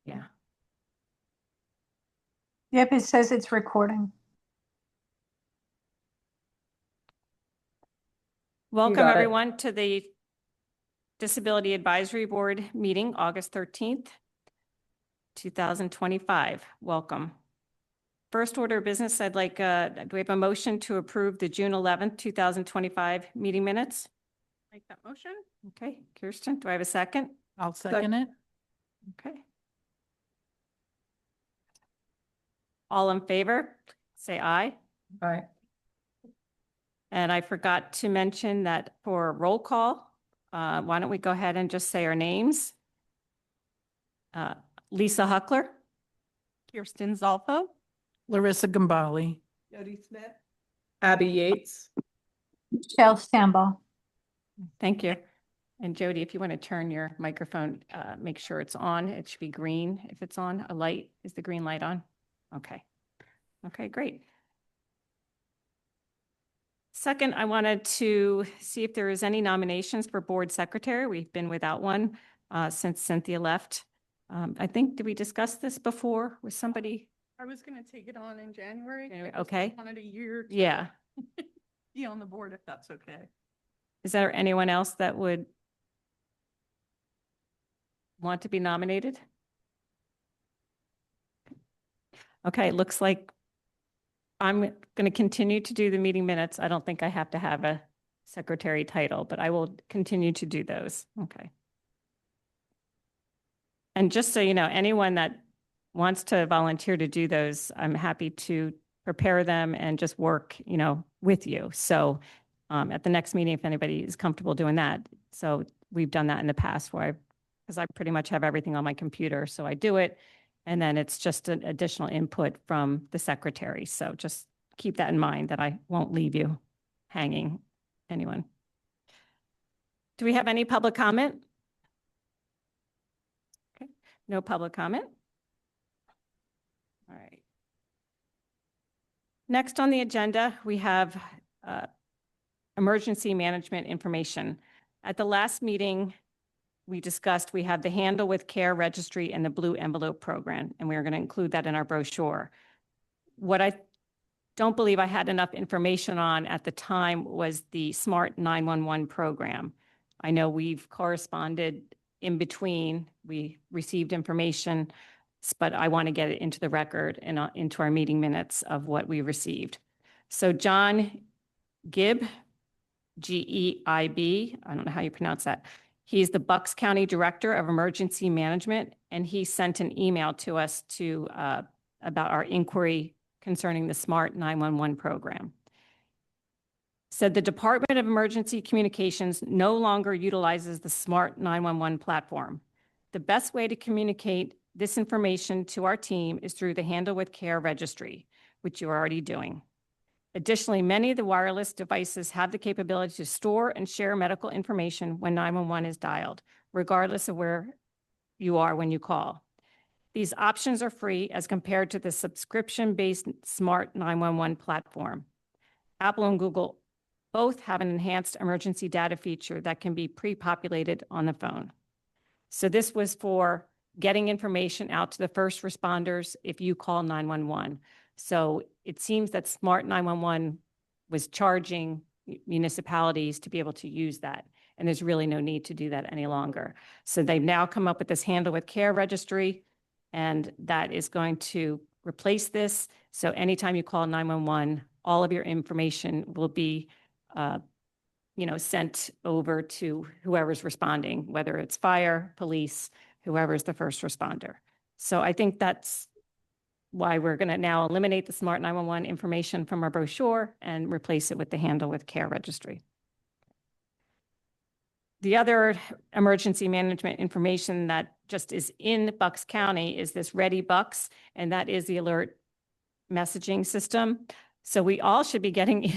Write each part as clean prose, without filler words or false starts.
Yeah. Yep, it says it's recording. Welcome everyone to the Disability Advisory Board meeting, August 13th, 2025. Welcome. First order of business, I'd like, do we have a motion to approve the June 11th, 2025 meeting minutes? Make that motion. Okay, Kirsten, do I have a second? I'll second it. Okay. All in favor, say aye. Aye. And I forgot to mention that for roll call, why don't we go ahead and just say our names? Lisa Huckler. Kirsten Zolfo. Larissa Gambale. Jody Smith. Abby Yates. Michelle Stambaugh. Thank you. And Jody, if you want to turn your microphone, make sure it's on. It should be green if it's on. A light, is the green light on? Okay. Okay, great. Second, I wanted to see if there is any nominations for board secretary. We've been without one since Cynthia left. I think, did we discuss this before with somebody? I was going to take it on in January. Okay. I wanted a year to Yeah. be on the board if that's okay. Is there anyone else that would want to be nominated? Okay, looks like I'm going to continue to do the meeting minutes. I don't think I have to have a secretary title, but I will continue to do those. Okay. And just so you know, anyone that wants to volunteer to do those, I'm happy to prepare them and just work, with you. So at the next meeting, if anybody is comfortable doing that. So we've done that in the past because I pretty much have everything on my computer. So I do it. And then it's just an additional input from the secretary. So just keep that in mind that I won't leave you hanging, anyone. Do we have any public comment? Okay, no public comment. All right. Next on the agenda, we have emergency management information. At the last meeting, we discussed we have the Handle with Care Registry and the Blue Envelope Program, and we are going to include that in our brochure. What I don't believe I had enough information on at the time was the Smart 911 program. I know we've corresponded in between. We received information, but I want to get it into the record and into our meeting minutes of what we received. So John Gibb, G-E-I-B, I don't know how you pronounce that. He's the Bucks County Director of Emergency Management, and he sent an email to us about our inquiry concerning the Smart 911 program. Said the Department of Emergency Communications no longer utilizes the Smart 911 platform. The best way to communicate this information to our team is through the Handle with Care Registry, which you're already doing. Additionally, many of the wireless devices have the capability to store and share medical information when 911 is dialed, regardless of where you are when you call. These options are free as compared to the subscription-based Smart 911 platform. Apple and Google both have an enhanced emergency data feature that can be pre-populated on the phone. So this was for getting information out to the first responders if you call 911. So it seems that Smart 911 was charging municipalities to be able to use that. And there's really no need to do that any longer. So they've now come up with this Handle with Care Registry, and that is going to replace this. So anytime you call 911, all of your information will be, sent over to whoever's responding, whether it's fire, police, whoever's the first responder. So I think that's why we're going to now eliminate the Smart 911 information from our brochure and replace it with the Handle with Care Registry. The other emergency management information that just is in Bucks County is this Ready Bucks, and that is the alert messaging system. So we all should be getting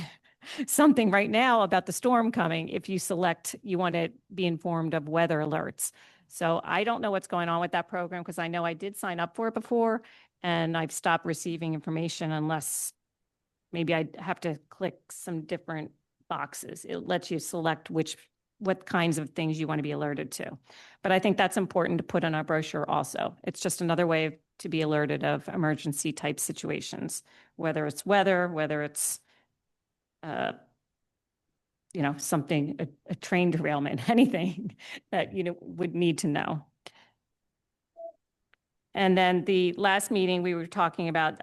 something right now about the storm coming if you select, you want to be informed of weather alerts. So I don't know what's going on with that program because I know I did sign up for it before and I've stopped receiving information unless maybe I have to click some different boxes. It lets you select which what kinds of things you want to be alerted to. But I think that's important to put on our brochure also. It's just another way to be alerted of emergency type situations, whether it's weather, whether it's, something, a train derailment, anything that, would need to know. And then the last meeting we were talking about,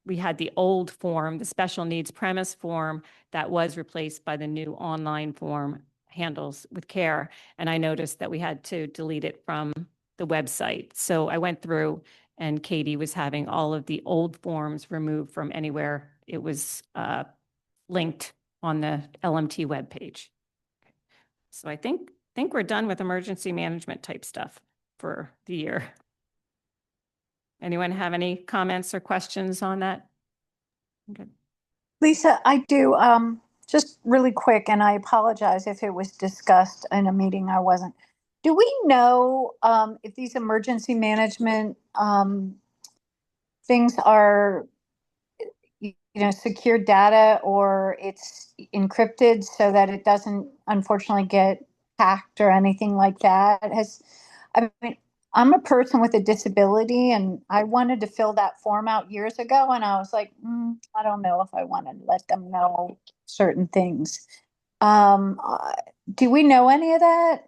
we had the old form, the special needs premise form that was replaced by the new online form handles with Care. And I noticed that we had to delete it from the website. So I went through and Katie was having all of the old forms removed from anywhere it was linked on the LMT webpage. So I think we're done with emergency management type stuff for the year. Anyone have any comments or questions on that? Okay. Lisa, I do, just really quick, and I apologize if it was discussed in a meeting I wasn't. Do we know, if these emergency management, things are, secure data or it's encrypted so that it doesn't unfortunately get hacked or anything like that? I mean, I'm a person with a disability and I wanted to fill that form out years ago and I was like, I don't know if I want to let them know certain things. Do we know any of that?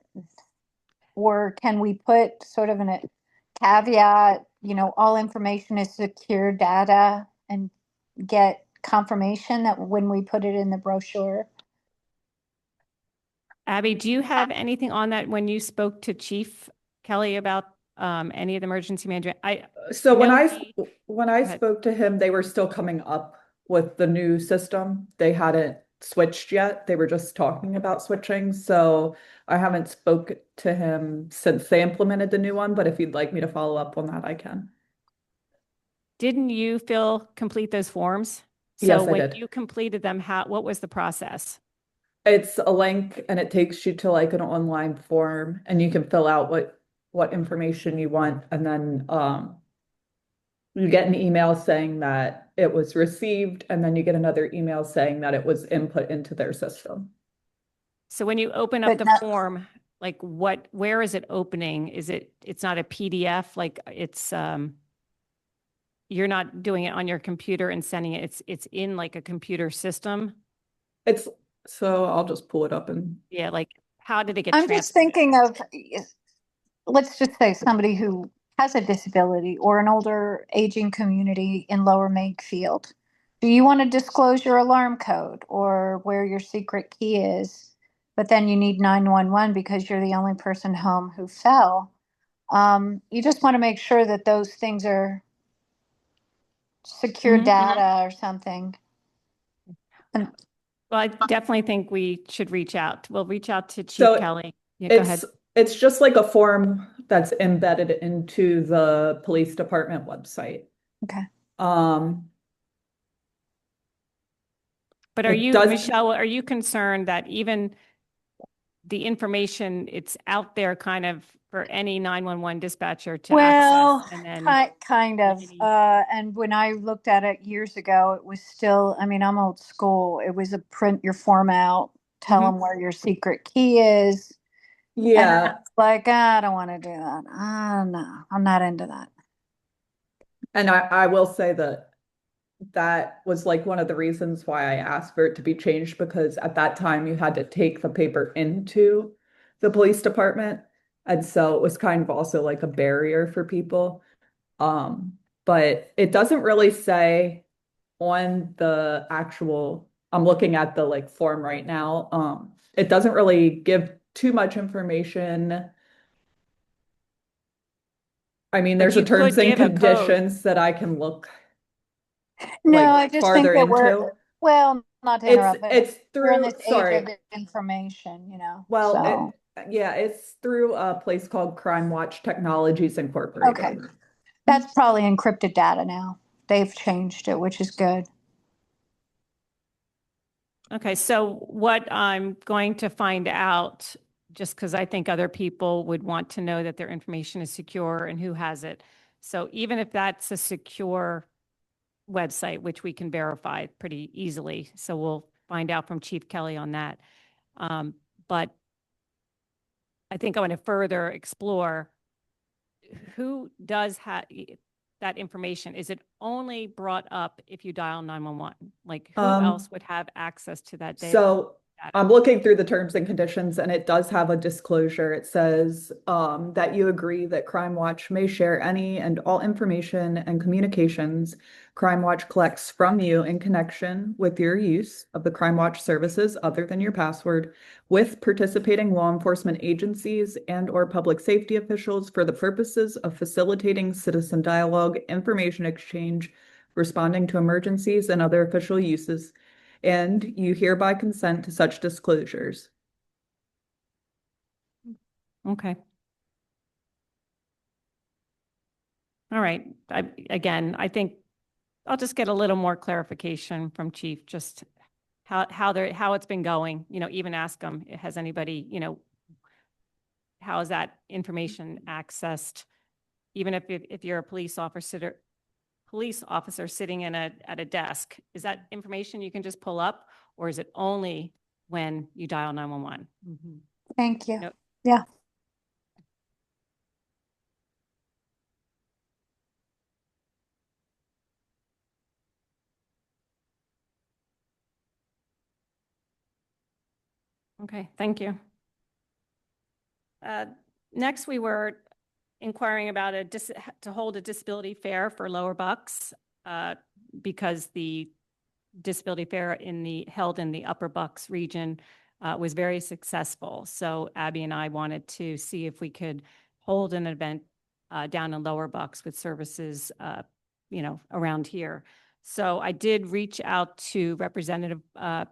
Or can we put sort of in a caveat, all information is secure data and get confirmation that when we put it in the brochure? Abby, do you have anything on that when you spoke to Chief Kelly about any of the emergency management? So when know I ahead. spoke to him, they were still coming up with the new system. They hadn't switched yet. They were just talking about switching. So I haven't spoke to him since they implemented the new one, but if you'd like me to follow up on that, I can. Didn't you complete those forms? Yes, So I when did. you completed them, what was the process? It's a link and it takes you to like an online form and you can fill out what information you want and then you get an email saying that it was received and then you get another email saying that it was input into their system. So when you open up But the not- form, like where is it opening? It's not a PDF, like it's you're not doing it on your computer and sending it. It's in like a computer system. So I'll just pull it up and Yeah, like how did it get I'm just transferred? thinking of, let's just say somebody who has a disability or an older aging community in Lower Makefield. Do you want to disclose your alarm code or where your secret key is? But then you need 911 because you're the only person home who fell. You just want to make sure that those things are secure Mhm. data or something. And Well, I definitely think we should reach out. We'll reach out to Chief So Kelly. Yeah, go ahead. it's just like a form that's embedded into the police department website. okay. But Michelle, are you concerned that even the information, it's out there kind of for any 911 dispatcher to access and then Kind of. maybe- And when I looked at it years ago, it was still, I mean, I'm old school. It was a print your form out, tell Mhm. them where your secret key is. And Yeah, it's like, I don't want to do that. No, I'm not into that. and I will say that was like one of the reasons why I asked for it to be changed because at that time you had to take the paper into the police department. And so it was kind of also like a barrier for people. But it doesn't really say on the actual, I'm looking at the like form right now. It doesn't really give too much information. I mean, But there's you a terms could and give a code. conditions that I can look No, like I just think farther that into. well, not to interrupt, but It's we're in through, this age sorry. of information, Well, so. yeah, it's through a place called Crime Watch Technologies Incorporated. Okay. That's probably encrypted data now. They've changed it, which is good. Okay, so what I'm going to find out, just because I think other people would want to know that their information is secure and who has it. So even if that's a secure website, which we can verify pretty easily, so we'll find out from Chief Kelly on that. But I think I want to further explore who does have that information. Is it only brought up if you dial 911? Like who else would have access to that data? So I'm looking through the terms and conditions and it does have a disclosure. It says that you agree that Crime Watch may share any and all information and communications Crime Watch collects from you in connection with your use of the Crime Watch services other than your password with participating law enforcement agencies and or public safety officials for the purposes of facilitating citizen dialogue, information exchange, responding to emergencies and other official uses. And you hereby consent to such disclosures. Okay. All right. I think I'll just get a little more clarification from Chief, just how it's been going, even ask them, has anybody, how is that information accessed? Even if you're a police officer sitting at a desk, is that information you can just pull up, or is it only when you dial 911? Thank you. Nope. Yeah. Okay, thank you. Next, we were inquiring about to hold a disability fair for Lower Bucks because the disability fair held in the Upper Bucks region was very successful. So Abby and I wanted to see if we could hold an event down in Lower Bucks with services, around here. So I did reach out to Representative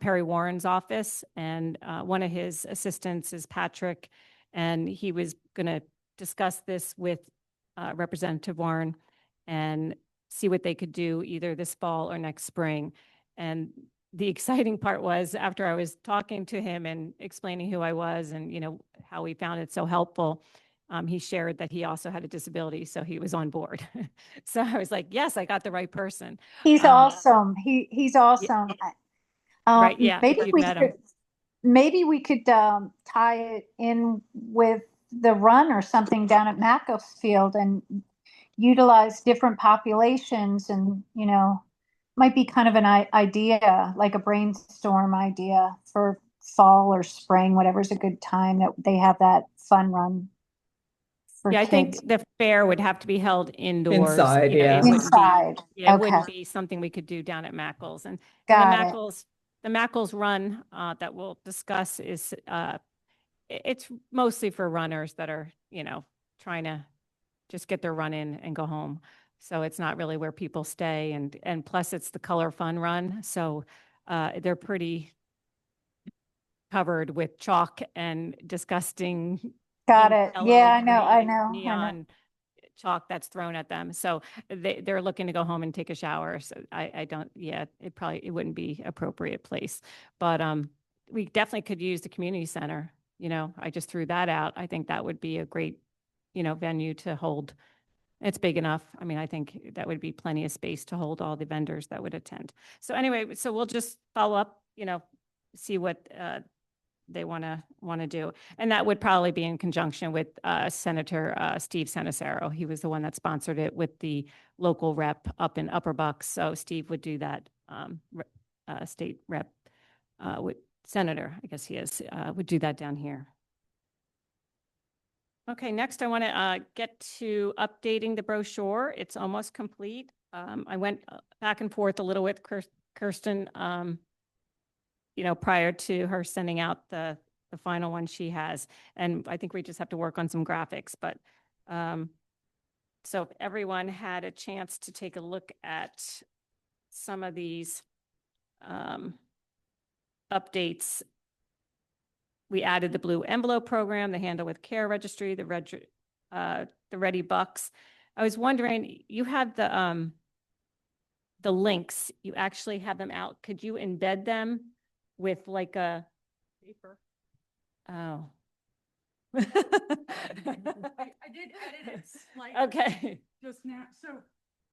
Perry Warren's office, and one of his assistants is Patrick, and he was going to discuss this with Representative Warren and see what they could do either this fall or next spring. And the exciting part was after I was talking to him and explaining who I was and, how he found it so helpful, he shared that he also had a disability, so he was on board. So I was like, yes, I got the right person. He's awesome. He's awesome. Right, yeah, Maybe we could tie it in with the run or something down at Makefield and utilize different populations and, might be kind of an idea, like a brainstorm idea for fall or spring, whatever's a good time that they have that fun run for I kids. think the fair would have to be held indoors. Inside, yeah. It wouldn't Inside. be, it Okay. wouldn't be something we could do down at Mackles. And Got it. the Mackles run that we'll discuss is it's mostly for runners that are, trying to just get their run in and go home. So it's not really where people stay. And plus it's the Color Fun run. So they're pretty covered with chalk and disgusting. Got it. yellow, Yeah, I know. green, neon chalk that's thrown at them. So they're looking to go home and take a shower. So it wouldn't be appropriate place, but we definitely could use the community center. I just threw that out. I think that would be a great, venue to hold. It's big enough. I mean, I think that would be plenty of space to hold all the vendors that would attend. So anyway, so we'll just follow up, see what they want to do. And that would probably be in conjunction with Senator Steve Senicero. He was the one that sponsored it with the local rep up in Upper Bucks. So Steve would do that, state rep with Senator, I guess he is, would do that down here. Okay, next I want to get to updating the brochure. It's almost complete. I went back and forth a little with Kirsten, prior to her sending out the final one she has. And I think we just have to work on some graphics. But so if everyone had a chance to take a look at some of these updates. We added the blue envelope program, the handle with Care Registry, the Ready Bucks. I was wondering, you have the links. You actually have them out. Could you embed them with like a Paper. Oh. I did edit it slightly. Okay. Just now. So,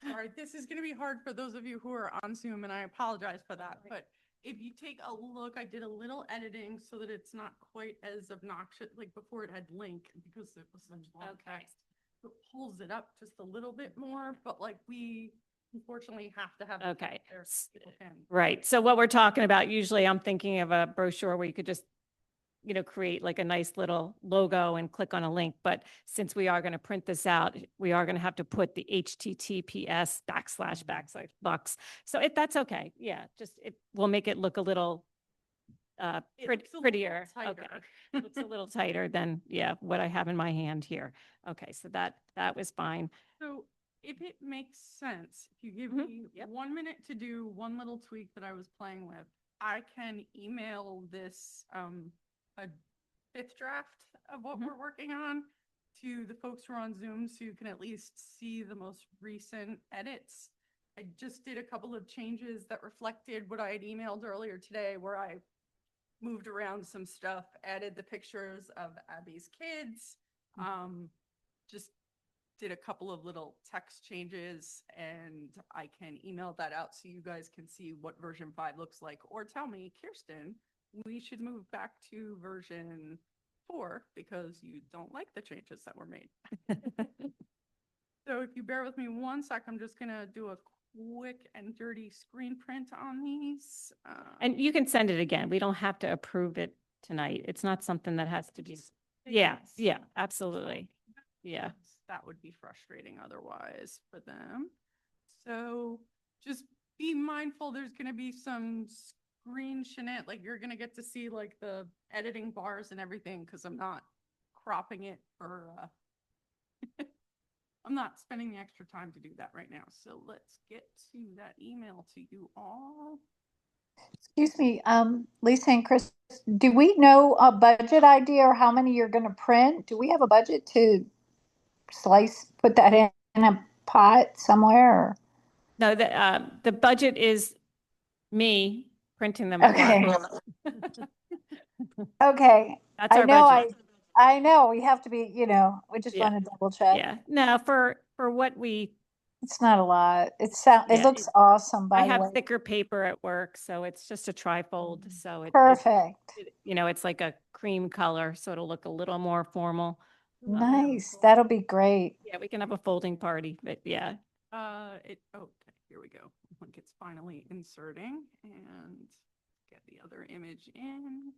all right, this is going to be hard for those of you who are on Zoom, and I apologize for that. But if you take a look, I did a little editing so that it's not quite as obnoxious, like before it had link because it was such long Okay. text. It pulls it up just a little bit more, but like we unfortunately have to have. it Okay. there so people can- Right. So what we're talking about, usually I'm thinking of a brochure where you could just, you know, create like a nice little logo and click on a link. But since we are going to print this out, we are going to have to put the HTTPS / box. So that's okay. Yeah, just it will make it look a little It looks a little prettier. Okay. tighter. Looks a little tighter than, yeah, what I have in my hand here. Okay, so that was fine. So if it makes sense, if you give Mhm. me Yep. 1 minute to do one little tweak that I was playing with, I can email this, a fifth draft of what Mhm. we're working on to the folks who are on Zoom so you can at least see the most recent edits. I just did a couple of changes that reflected what I had emailed earlier today where I moved around some stuff, added the pictures of Abby's kids, just did a couple of little text changes and I can email that out so you guys can see what version 5 looks like, or tell me, Kirsten, we should move back to version 4 because you don't like the changes that were made. So if you bear with me 1 sec, I'm just gonna do a quick and dirty screen print on these. And you can send it again. We don't have to approve it tonight. It's not something that has to be. Yeah, yeah, absolutely. Yeah. That would be frustrating otherwise for them. So just be mindful, there's gonna be some screen shenanigans, like you're gonna get to see like the editing bars and everything, because I'm not cropping it for, I'm not spending the extra time to do that right now. So let's get to that email to you all. Excuse me, Lisa and Chris, do we know a budget idea or how many you're going to print? Do we have a budget to put that in a pot somewhere? Or? No, the budget is me printing them. at Okay. work. Okay. That's I our know, budget. I know we have to be, we just Yeah. want to double check. Yeah. No, for what we, It's not a lot. It Yeah, looks awesome, I by the have way. thicker paper at work, so it's just a trifold. So Perfect. it's like a cream color, so it'll look a little more formal. Nice. That'll be great. Yeah, we can have a folding party, but yeah. Okay, here we go. Link it's finally inserting and get the other image in.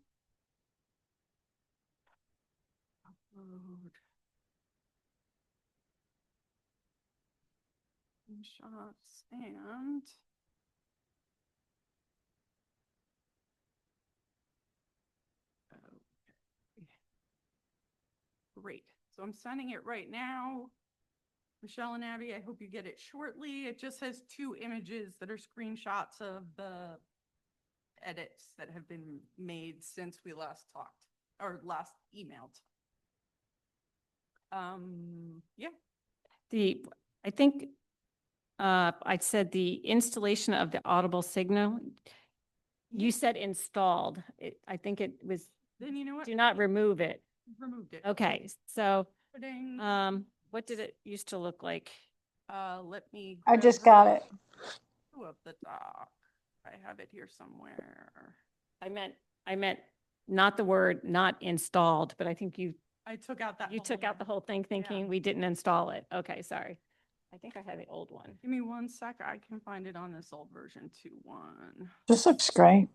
Upload. Shots and okay. Great. So I'm sending it right now. Michelle and Abby, I hope you get it shortly. It just has 2 images that are screenshots of the edits that have been made since we last talked or last emailed. Yeah. I think I said the installation of the audible signal. You said installed. I think it was, Then you know what? do not remove it. Removed it. Okay, so Putting, what did it used to look like? let me. I grab just got it. Two of the doc. I have it here somewhere. I meant not the word not installed, but I think you I took out that. took out the whole thing thinking we didn't install it. Okay, sorry. I think I had the old one. Give me 1 sec. I can find it on this old version 2.1. This looks great.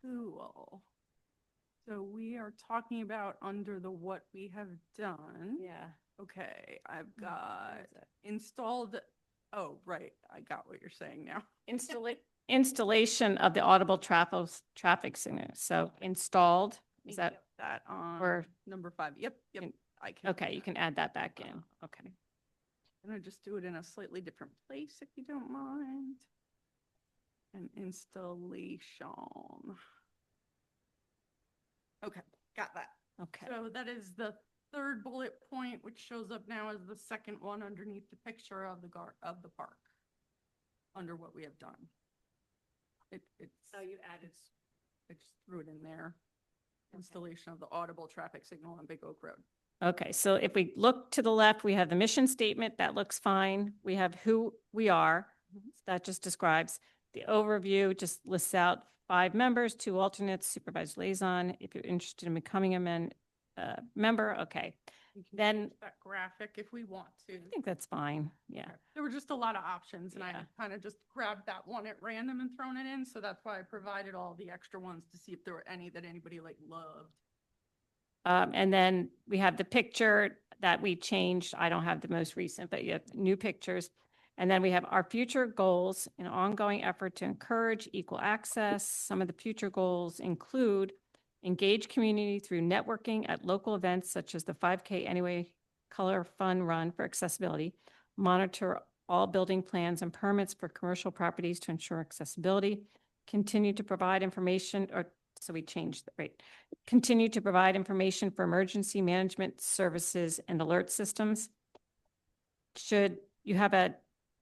Cool. So we are talking about under the what we have done. Yeah. Okay, I've got installed. Oh, right. I got what you're saying now. Installation of the audible traffic signal. So installed, is that, Yep, that on or, number 5? Yep. I can. okay, you can add that back in. Okay. I'm gonna just do it in a slightly different place if you don't mind. An installation. Okay, got that. Okay. So that is the 3rd bullet point, which shows up now as the 2nd one underneath the picture of the park. Under what we have done. It's. Oh, you added. I just threw it in there. Installation of the audible traffic signal on Big Oak Road. Okay, so if we look to the left, we have the mission statement. That looks fine. We have who we are. That just describes the overview just lists out 5 members, 2 alternates, supervisor liaison. If you're interested in becoming a member, okay. We can Then- change that graphic if we want to. I think that's fine, yeah. There were just a lot of options and I Yeah. kind of just grabbed that one at random and thrown it in. So that's why I provided all the extra ones to see if there were any that anybody like loved. And then we have the picture that we changed. I don't have the most recent, but you have new pictures. And then we have our future goals, an ongoing effort to encourage equal access. Some of the future goals include engage community through networking at local events such as the 5K Anyway Color Fun Run for accessibility, monitor all building plans and permits for commercial properties to ensure accessibility, continue to provide information, or so we changed the rate. Continue to provide information for emergency management services and alert systems. Should you have a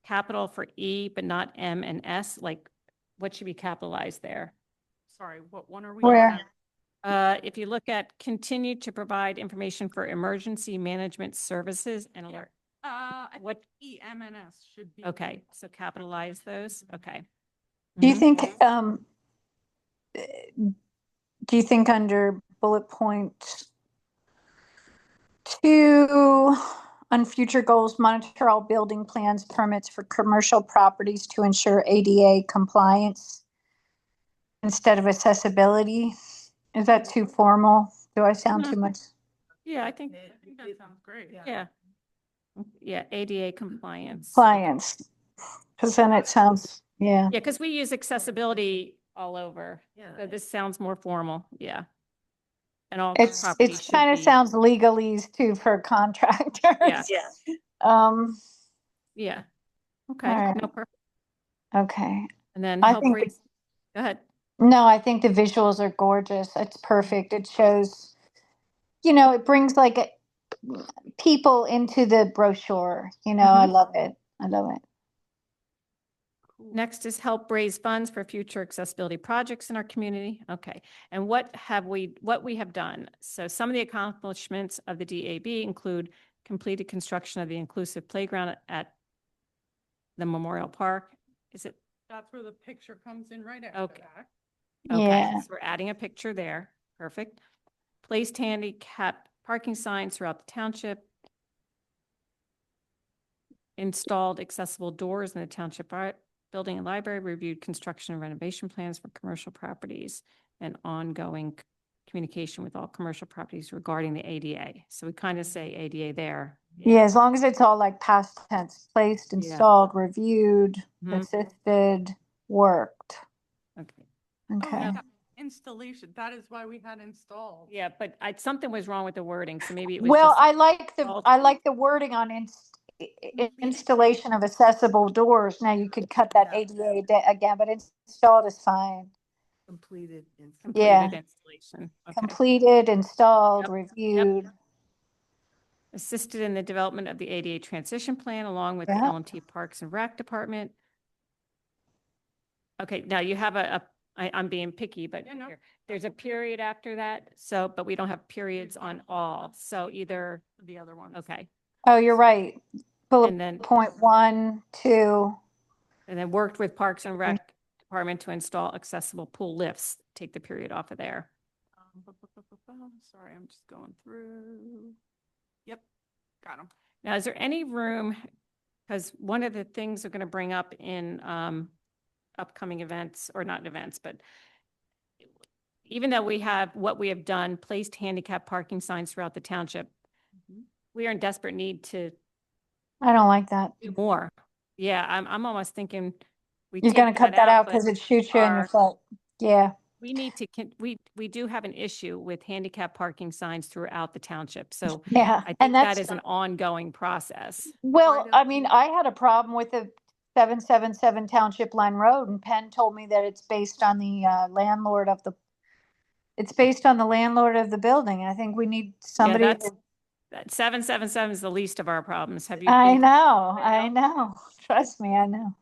capital for E but not M and S? Like, what should be capitalized there? Sorry, what one are we Where? on? If you look at continue to provide information for emergency management services and alert. I think What, EMNS should be. okay, so capitalize those, okay. Do you Mhm. think, do you think under bullet point 2, on future goals, monitor all building plans, permits for commercial properties to ensure ADA compliance instead of accessibility? Is that too formal? Do I sound too much? Yeah, I think, I think that sounds great. yeah. Yeah, ADA compliance. Compliance, because then it sounds, yeah. Yeah, because we use accessibility all over. Yeah. So this sounds more formal, yeah. And all It's properties should kind of be- sounds legalese too for contractors. Yeah. Um, Yeah. Okay, All right. no, perfect. okay. And then I help think raise, go ahead. No, I think the visuals are gorgeous. It's perfect. It shows, it brings people into the brochure. I love it. I love it. Next is help raise funds for future accessibility projects in our community. Okay. And what we have done? So some of the accomplishments of the DAB include completed construction of the inclusive playground at the Memorial Park. Is it? That's where the picture comes in right after Okay. that. Okay, Yeah. so we're adding a picture there. Perfect. Placed handicap parking signs throughout the township. Installed accessible doors in the township building and library, reviewed construction and renovation plans for commercial properties, and ongoing communication with all commercial properties regarding the ADA. So we kind of say ADA there. Yeah, as long as it's all like past tense, placed, Yeah. installed, reviewed, Mhm. assisted, worked. Okay. Okay. Oh, yeah. Installation. That is why we had installed. Yeah, but something was wrong with the wording, so maybe it was Well, just. I like the wording on installation of accessible doors. Now you could cut that Yeah. ADA again, but installed is fine. Completed. Yeah. Completed installation. Okay. Completed, installed, Yep. reviewed. Assisted in the development of the ADA transition plan along with the Yeah. LMT Parks and Rec Department. Okay, now you have I'm being picky, but Yeah, no. there's a period after that. So, but we don't have periods on all. So either, The other ones. okay. Oh, you're right. Bullet And then, point 1, 2. and then worked with Parks and Rec Department to install accessible pool lifts. Take the period off of there. Sorry, I'm just going through. Yep, got them. Now, is there any room, because one of the things they're going to bring up in upcoming events, or not events, but even though we have what we have done, placed handicap parking signs throughout the township, we are in desperate need to I don't like that. do more. Yeah, I'm almost thinking we You're take going to cut that out but because it shoots you in your our- foot. Yeah. we need to, we do have an issue with handicap parking signs throughout the township. So Yeah. I think And that that's, is an ongoing process. well, don't I mean, I had a problem with the 777 Township Line Road, and Penn told me that it's based on the landlord of the building. And I think we need somebody. that's- That 777 is the least of our problems. Have you? I been- know. Trust me, I know.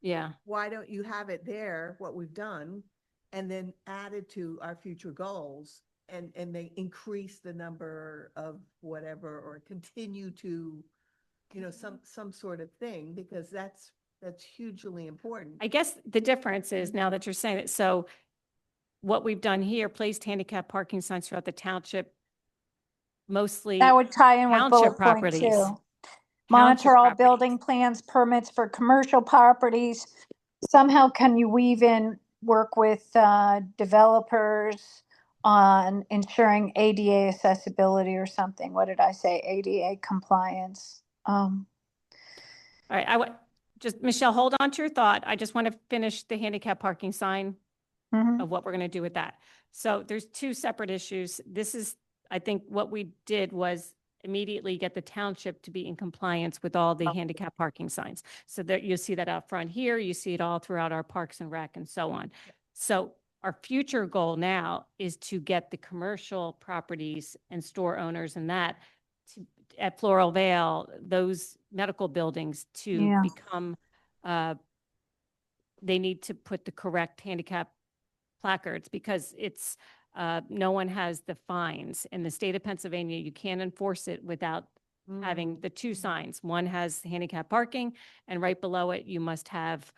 Yeah. Why don't you have it there, what we've done, and then add it to our future goals and they increase the number of whatever, or continue to, some sort of thing, because that's That's hugely important. I guess the difference is now that you're saying it, so what we've done here, placed handicap parking signs throughout the township, mostly That would tie in with township bullet point properties. 2. Township Monitor all properties. building plans, permits for commercial properties. Somehow can you weave in work with developers on ensuring ADA accessibility or something? What did I say? ADA compliance. All right, just, Michelle, hold on to your thought. I just want to finish the handicap parking sign Mhm. of what we're going to do with that. So there's two separate issues. This is, I think what we did was immediately get the township to be in compliance with all the handicap parking signs. So that you see that out front here, you see it all throughout our parks and rec and so on. So our future goal now is to get the commercial properties and store owners and that at Floral Vale, those medical buildings to Yeah. become, they need to put the correct handicap placards because it's, no one has the fines. In the state of Pennsylvania, you can't enforce it without having the two signs. One has handicap parking, and right below it, you must have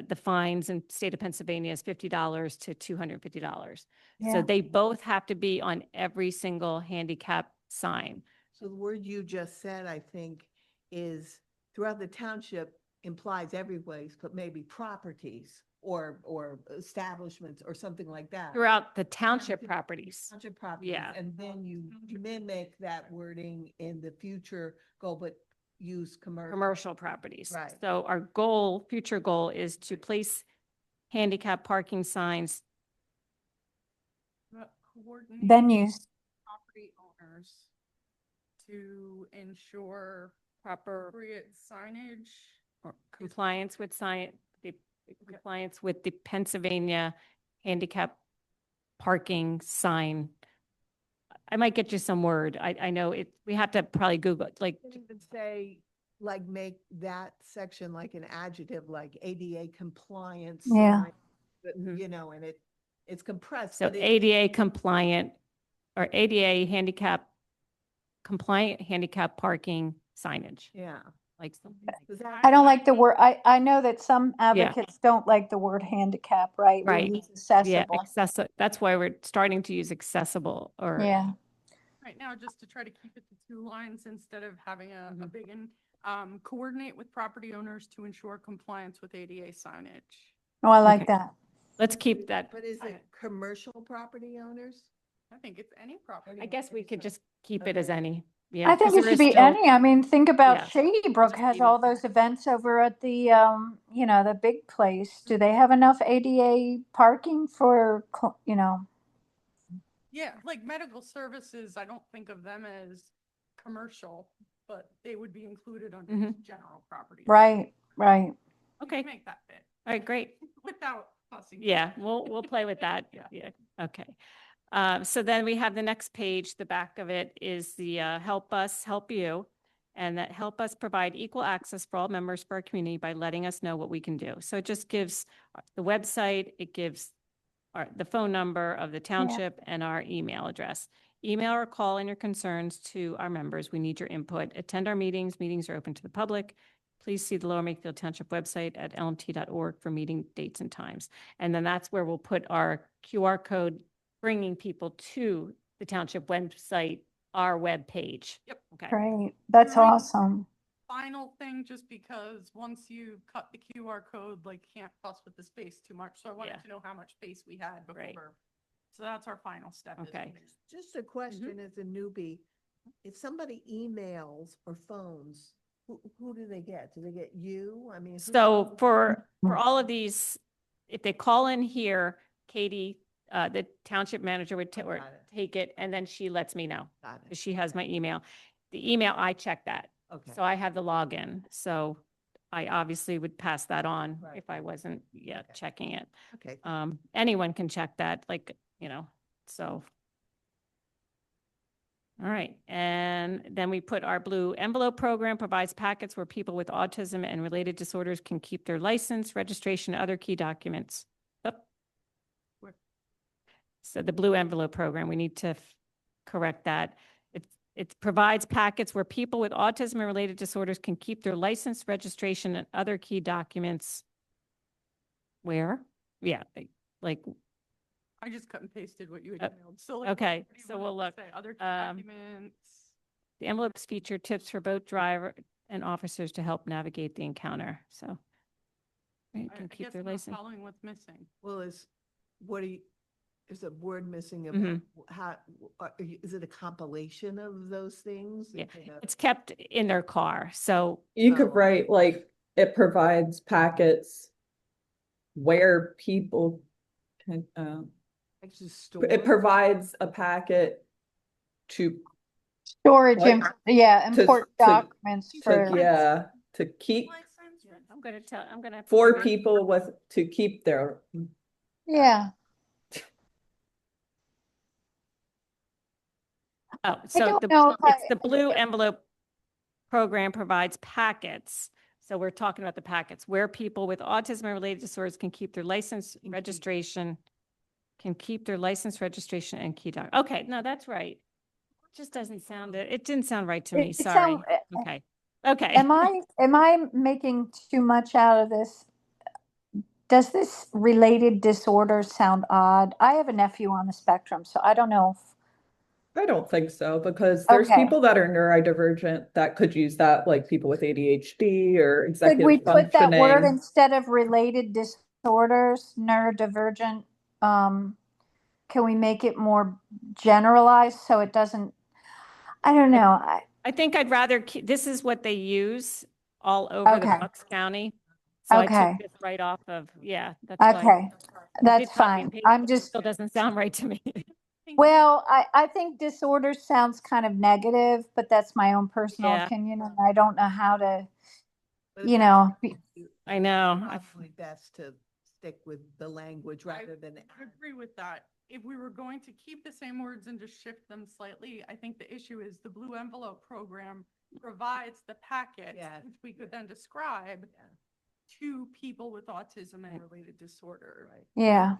the fines in state of Pennsylvania is $50 to $250. So Yeah. they both have to be on every single handicap sign. So the word you just said, I think, is throughout the township implies every place, but maybe properties or establishments or something like that. Throughout the township properties. Township properties. Yeah. And then you mimic that wording in the future goal, but use Commercial properties. Right. So our goal, future goal is to place handicap parking signs. Coordinate Venues. property owners to ensure Proper appropriate signage. or compliance with compliance with the Pennsylvania handicap parking sign. I might get you some word. I know it, we have to probably Google, like, You can even say, like, make that section like an adjective, like ADA compliance. Yeah. sign, but, Mhm. You know, and it's compressed. so but it- ADA compliant or ADA handicap compliant handicap parking signage, Yeah. like something like Does that. that- I don't like the word, I know that some advocates don't like the word handicap, right? We Right. use Yeah, accessible. accessible. That's why we're starting to use accessible or. Yeah. Right now, just to try to keep it to 2 lines instead of having a Mhm. big one. Coordinate with property owners to ensure compliance with ADA signage. Oh, I like Okay. that. Let's keep that. But is it commercial property owners? I think it's any property. I guess we owner, could so- just keep it as Okay. any. Yeah. I think 'cause it there should is be still- any. I mean, think about Yeah. Shady Brook Just has leave it all there. those events over at the, the big place. Do they have enough ADA parking for, Yeah, like medical services, I don't think of them as commercial, but they would be included under Mhm. general property. right, right. We Okay. can Make that fit All right, great. without fussing. Yeah, we'll play with that. Yeah. Yeah, okay. So then we have the next page, the back of it is the help us, help you. And that help us provide equal access for all members of our community by letting us know what we can do. So it just gives the website, it gives the phone number of the township and our email address. Email or call in your concerns to our members. We need your input. Attend our meetings. Meetings are open to the public. Please see the Lower Makefield Township website at lmt.org for meeting dates and times. And then that's where we'll put our QR code, bringing people to the township website, our web page. Yep. Okay. Great. That's Right. awesome. Final thing, just because once you cut the QR code, like can't fuss with the space too much. So I wanted Yeah. to know how much space we had Right. before. So that's our final step. is Okay. Just a question as a newbie, if somebody emails or phones, who do they get? Do they get you? I mean. who- So for all of these, if they call in here, Katie, the township manager would Got it. take it and then she lets me know. Got it. 'Cause she has my email. The email, I check that. Okay. So I have the login. So I obviously would pass that on Right. if I wasn't yet Okay. checking it. Okay. Anyone can check that, like, so. All right, and then we put our blue envelope program provides packets where people with autism and related disorders can keep their license, registration, and other key documents. Oop. So the blue envelope program, we need to correct that. it provides packets where people with autism and related disorders can keep their license, registration, and other key documents. Where? Yeah, like, I just cut and pasted what you had Uh, emailed. So like, okay, what do you so want we'll it to look, say? Other key um, documents. the envelopes feature tips for both driver and officers to help navigate the encounter. So they I can keep guess their I'm not license. following what's missing. Well, what do you, is a word missing Mhm. about how, is it a compilation of those things? Yeah, Kind of- it's kept in their car. So You could Oh. write like, it provides packets where people can, Like just it store? provides a packet to, Storage, Like, yeah, to- important to- documents for, yeah, to keep, License, I'm going to tell, I'm going to. for people with, to keep their, yeah. Oh, I so don't the, know if it's I, the blue envelope program provides packets. So we're talking about the packets where people with autism and related disorders can keep their license, key. registration, can keep their license, registration, and key doc. Okay, no, that's right. Just doesn't sound, it didn't sound right to me, it sorry. sound- Okay, okay. am I making too much out of this? Does this related disorder sound odd? I have a nephew on the spectrum, so I don't know. I don't think so, because there's Okay. people that are neurodivergent that could use that, like people with ADHD or Could we executive put that word functioning. instead of related disorders, neurodivergent? Can we make it more generalized so it doesn't, I don't know. I think I'd rather, this is what they use all over the Okay. Bucks County. So I Okay. took this right off of, yeah, that's why. Okay, that's did copy and fine. paste, I'm but it just, still doesn't sound right to me. well, I think disorder sounds kind of negative, but that's my own personal Yeah. opinion, and I don't know how to, But if you that's know, what be- you- I know. I- Probably best to stick with the language rather than. I agree with that. If we were going to keep the same words and just shift them slightly, I think the issue is the blue envelope program provides the packets, Yeah. which we could then describe Yeah. to people with autism and related disorder. Right. yeah.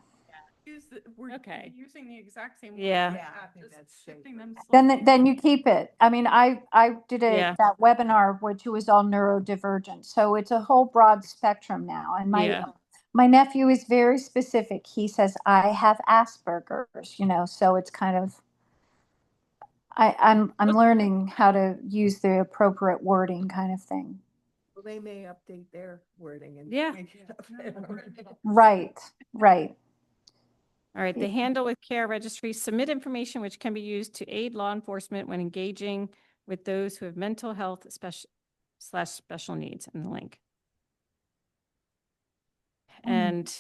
We're Okay. using the exact same words. Yeah. Yeah, I think Just that's shifting safer. them. Then, slightly. then you keep it. I mean, I did Yeah. that webinar, which was all neurodivergent. So it's a whole broad spectrum now. And Yeah. my nephew is very specific. He says, I have Asperger's, so it's kind of, I'm learning how to use the appropriate wording kind of thing. Well, they may update their wording and. Yeah. make it up. Right, right. All right, the handle with Care Registry, submit information which can be used to aid law enforcement when engaging with those who have mental health special needs, and the link. And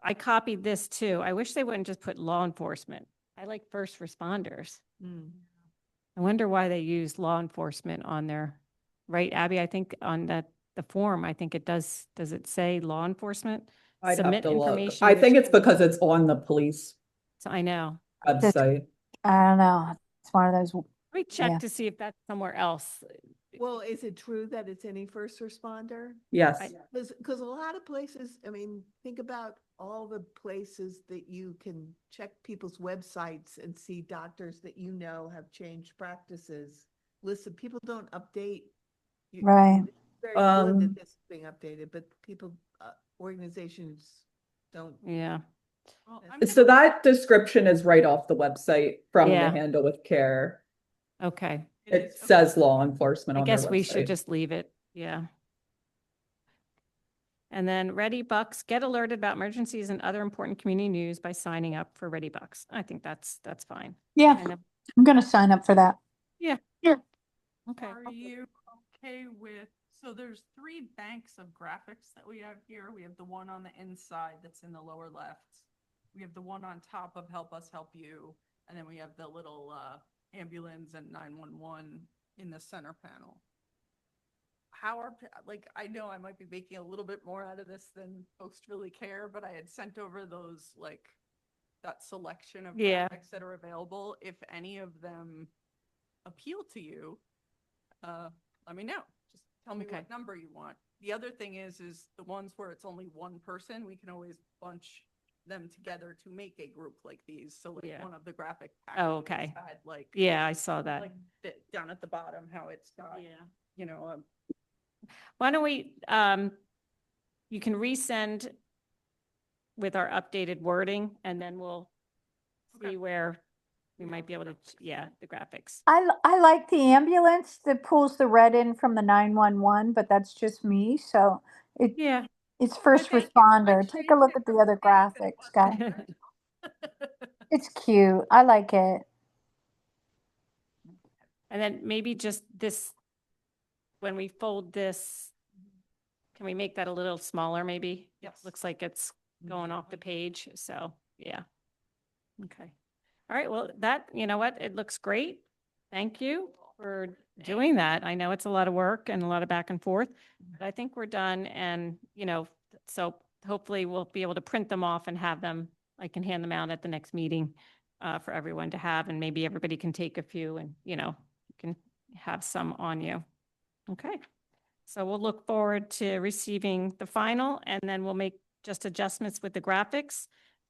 I copied this too. I wish they wouldn't just put law enforcement. I like first responders. Mm. I wonder why they use law enforcement on there. Right, Abby? I think on the form, I think it does it say law enforcement? I'd have Submit to look. information I which think it's can- because it's on the police So I know. website. I don't know. It's one of those, Let me check Yeah. to see if that's somewhere else. Well, is it true that it's any first responder? Yes. Because a lot of places, I mean, think about all the places that you can check people's websites and see doctors that have changed practices. Listen, people don't update. right. It's very good Um, that this is being updated, but people, organizations don't. Yeah. Well, I'm So gonna- that description is right off the website from the Yeah. handle with Care. Okay. it It is- okay. says law enforcement I on their guess we should website. just leave it. Yeah. And then Ready Bucks, get alerted about emergencies and other important community news by signing up for Ready Bucks. I think that's fine. Yeah, And then- I'm going to sign up for that. Okay. Are you okay with, so there's 3 banks of graphics that we have here. We have the one on the inside that's in the lower left. We have the one on top of Help Us Help You. And then we have the little ambulance and 911 in the center panel. How are, I know I might be making a little bit more out of this than folks really care, but I had sent over those, that selection of Yeah. graphics that are available. If any of them appeal to you, let me know. Just tell me Okay. what number you want. The other thing is the ones where it's only one person, we can always bunch them together to make a group like these. So like Yeah. one of the graphic Oh, packages okay. had like, Yeah, I saw that. like down at the bottom, how it's got, Yeah. you know, Why don't we, you can resend with our updated wording and then we'll Okay. see where we Yeah, might be able to, graphics. yeah, the graphics. I like the ambulance that pulls the red in from the 911, but that's just me. So Yeah. it's first thank you. I responder. Take a changed look it at the from other pink to graphics, guys. mustard. It's cute. I like it. And then maybe just this, when we fold this, can we make that a little smaller maybe? Yes. Looks like it's going off the page, so, yeah. Okay. All right, well, that, you know what, it looks great. Thank you for doing that. I know it's a lot of work and a lot of back and forth, but I think we're done and, you know, so hopefully we'll be able to print them off and have them, I can hand them out at the next meeting for everyone to have, and maybe everybody can take a few and, you know, you can have some on you. Okay. So we'll look forward to receiving the final, and then we'll make just adjustments with the graphics.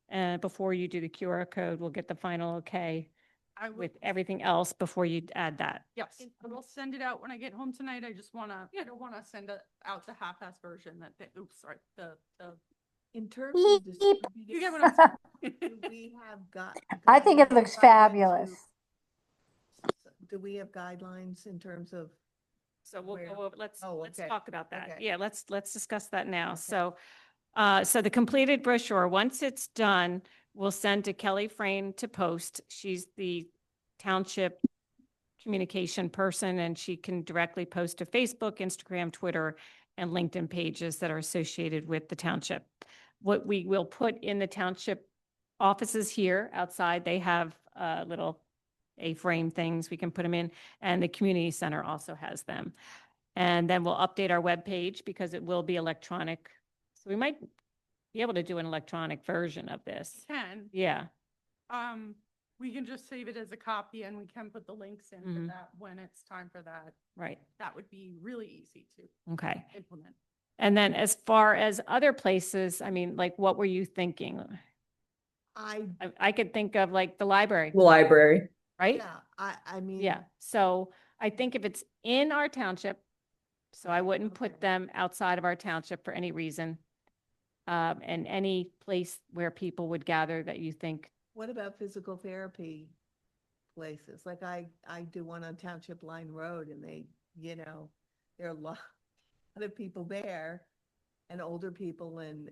And before you do the QR code, we'll get the final okay I will, with everything else before you add that. yes, I will send it out when I get home tonight. I just wanna, I don't wanna send out the half-ass version that, oops, sorry, the, In terms of Beep. you get distributing, what I'm saying? do we have I think it guidelines looks about when fabulous. Do we have guidelines in terms of, So we'll Where? go over, let's Oh, let's okay. talk about that. Okay. Yeah, let's discuss that now. Okay. So, so the completed brochure, once it's done, we'll send to Kelly Frayne to post. She's the township communication person, and she can directly post to Facebook, Instagram, Twitter, and LinkedIn pages that are associated with the township. What we will put in the township offices here outside, they have little A-frame things, we can put them in, and the community center also has them. And then we'll update our webpage because it will be electronic. So we might be able to do an electronic version of this. Can, Yeah, we can just save it as a copy and we can put the links in for Mhm. that when it's time for that. right. That would be really easy to Okay. implement. And then as far as other places, I mean, like, what were you thinking? I could think of like the library, The library. right? yeah, I mean. Yeah. So I think if it's in our township, so I wouldn't put Okay. them outside of our township for any reason. And any place where people would gather that you think, What about physical therapy places? Like I do one on Township Line Road and they, there are a lot of people there and older people and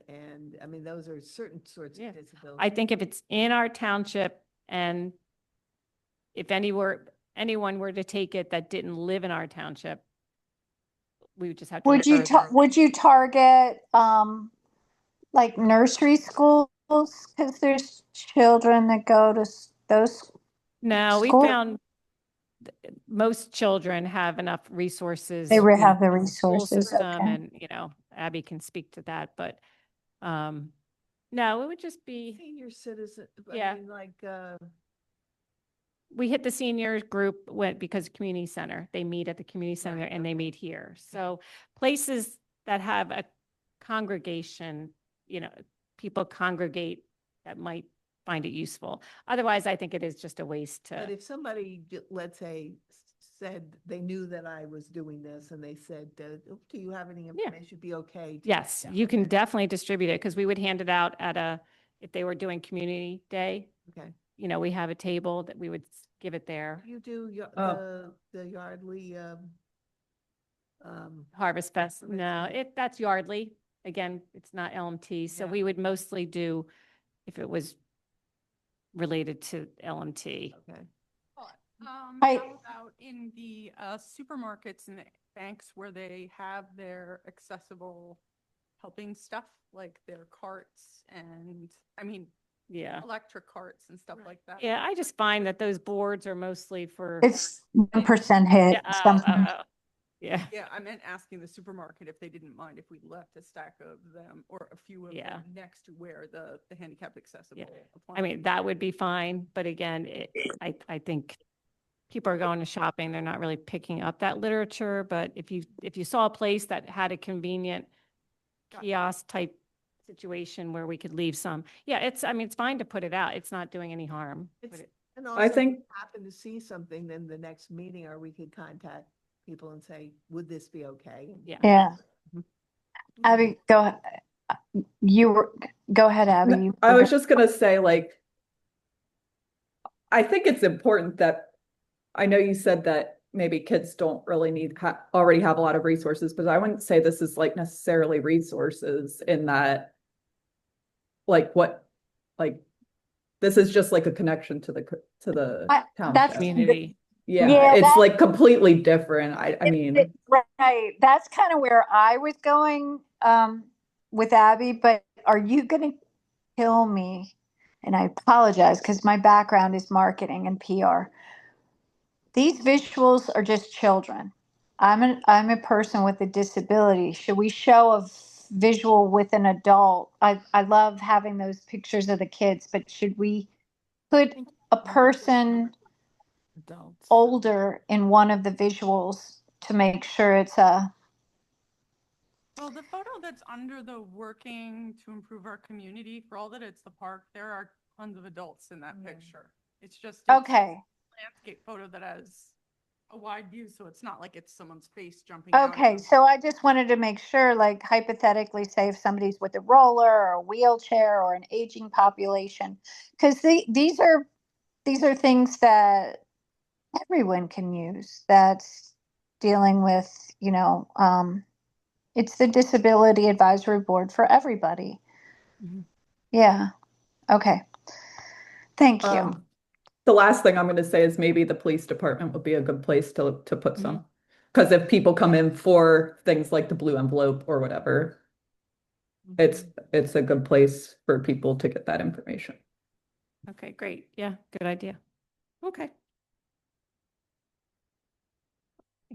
I mean, those are certain sorts Yeah. of disabilities. I think if it's in our township and if anyone were to take it that didn't live in our township, we would just have to. refer them. Would you target like nursery schools? Because there's children that go to those. No, we School- found most children have enough resources. They in have the the school resources. system, Okay. and, Abby can speak to that, but, no, it would just be, Senior citizen, Yeah. I mean, like, we hit the senior group because community center, they meet at the community center Right, and they okay. meet here. So places that have a congregation, people congregate that might find it useful. Otherwise, I think it is just a waste but to, if somebody, let's say, said they knew that I was doing this and they said, do you have any information? It'd be okay. to- yes, Yeah, you can okay. definitely distribute it because we would hand it out if they were doing community day, Okay. we have a table that we would give it there. You do Oh. the Yardley, Harvest Fest, Harvest no, Fest. that's Yardley. Again, it's not LMT, so Yeah. we would mostly do if it was related to LMT. okay. I- How about in the supermarkets and the banks where they have their accessible helping stuff, like their carts and, Yeah. electric carts and stuff like that? Yeah, I just find that those boards are mostly for. It's 1% hit. Yeah, Sometimes. yeah, Yeah, I meant asking the supermarket if they didn't mind if we left a stack of them or a few of Yeah. them next to where the handicapped accessible. I mean, appliances that are. would be fine, but again, I think people are going to shopping, they're not really picking up that literature, but if you saw a place that had a convenient Gotcha. kiosk type situation where we could leave some. Yeah, I mean, it's fine to put it out. It's not doing any harm. It's, Put it- and I also, if think- we happen to see something, then the next meeting, or we could contact people and say, would this be okay? Yeah. Yeah. Mhm. Abby, go ahead, Abby. You- I was just gonna say, like, I think it's important that, I know you said that maybe kids don't really already have a lot of resources, but I wouldn't say this is like necessarily resources in that, like this is just like a connection to the that's- township. Community. Yeah, Yeah, it's that- like completely different. I mean, Right, that's kind of where I was going with Abby, but are you going to kill me? And I apologize because my background is marketing and PR. These visuals are just children. I'm a person with a disability. Should we show a visual with an adult? I love having those pictures of the kids, but should we put a person Adults. older in one of the visuals to make sure it's a Well, the photo that's under the working to improve our community, for all that it's the park, there are tons of adults in that picture. It's just a okay. landscape photo that has a wide view, so it's not like it's someone's face jumping out. Okay, so I just wanted to make sure, like hypothetically, say if somebody's with a roller or a wheelchair or an aging population, because these are things that everyone can use. That's dealing with, it's the disability advisory board for everybody. Mhm. Yeah. Okay. Thank you. the last thing I'm gonna say is maybe the police department would be a good place to put some. Mhm. Because if people come in for things like the blue envelope or whatever, it's a good place for people to get that information. Okay, great. Yeah, good idea. Okay.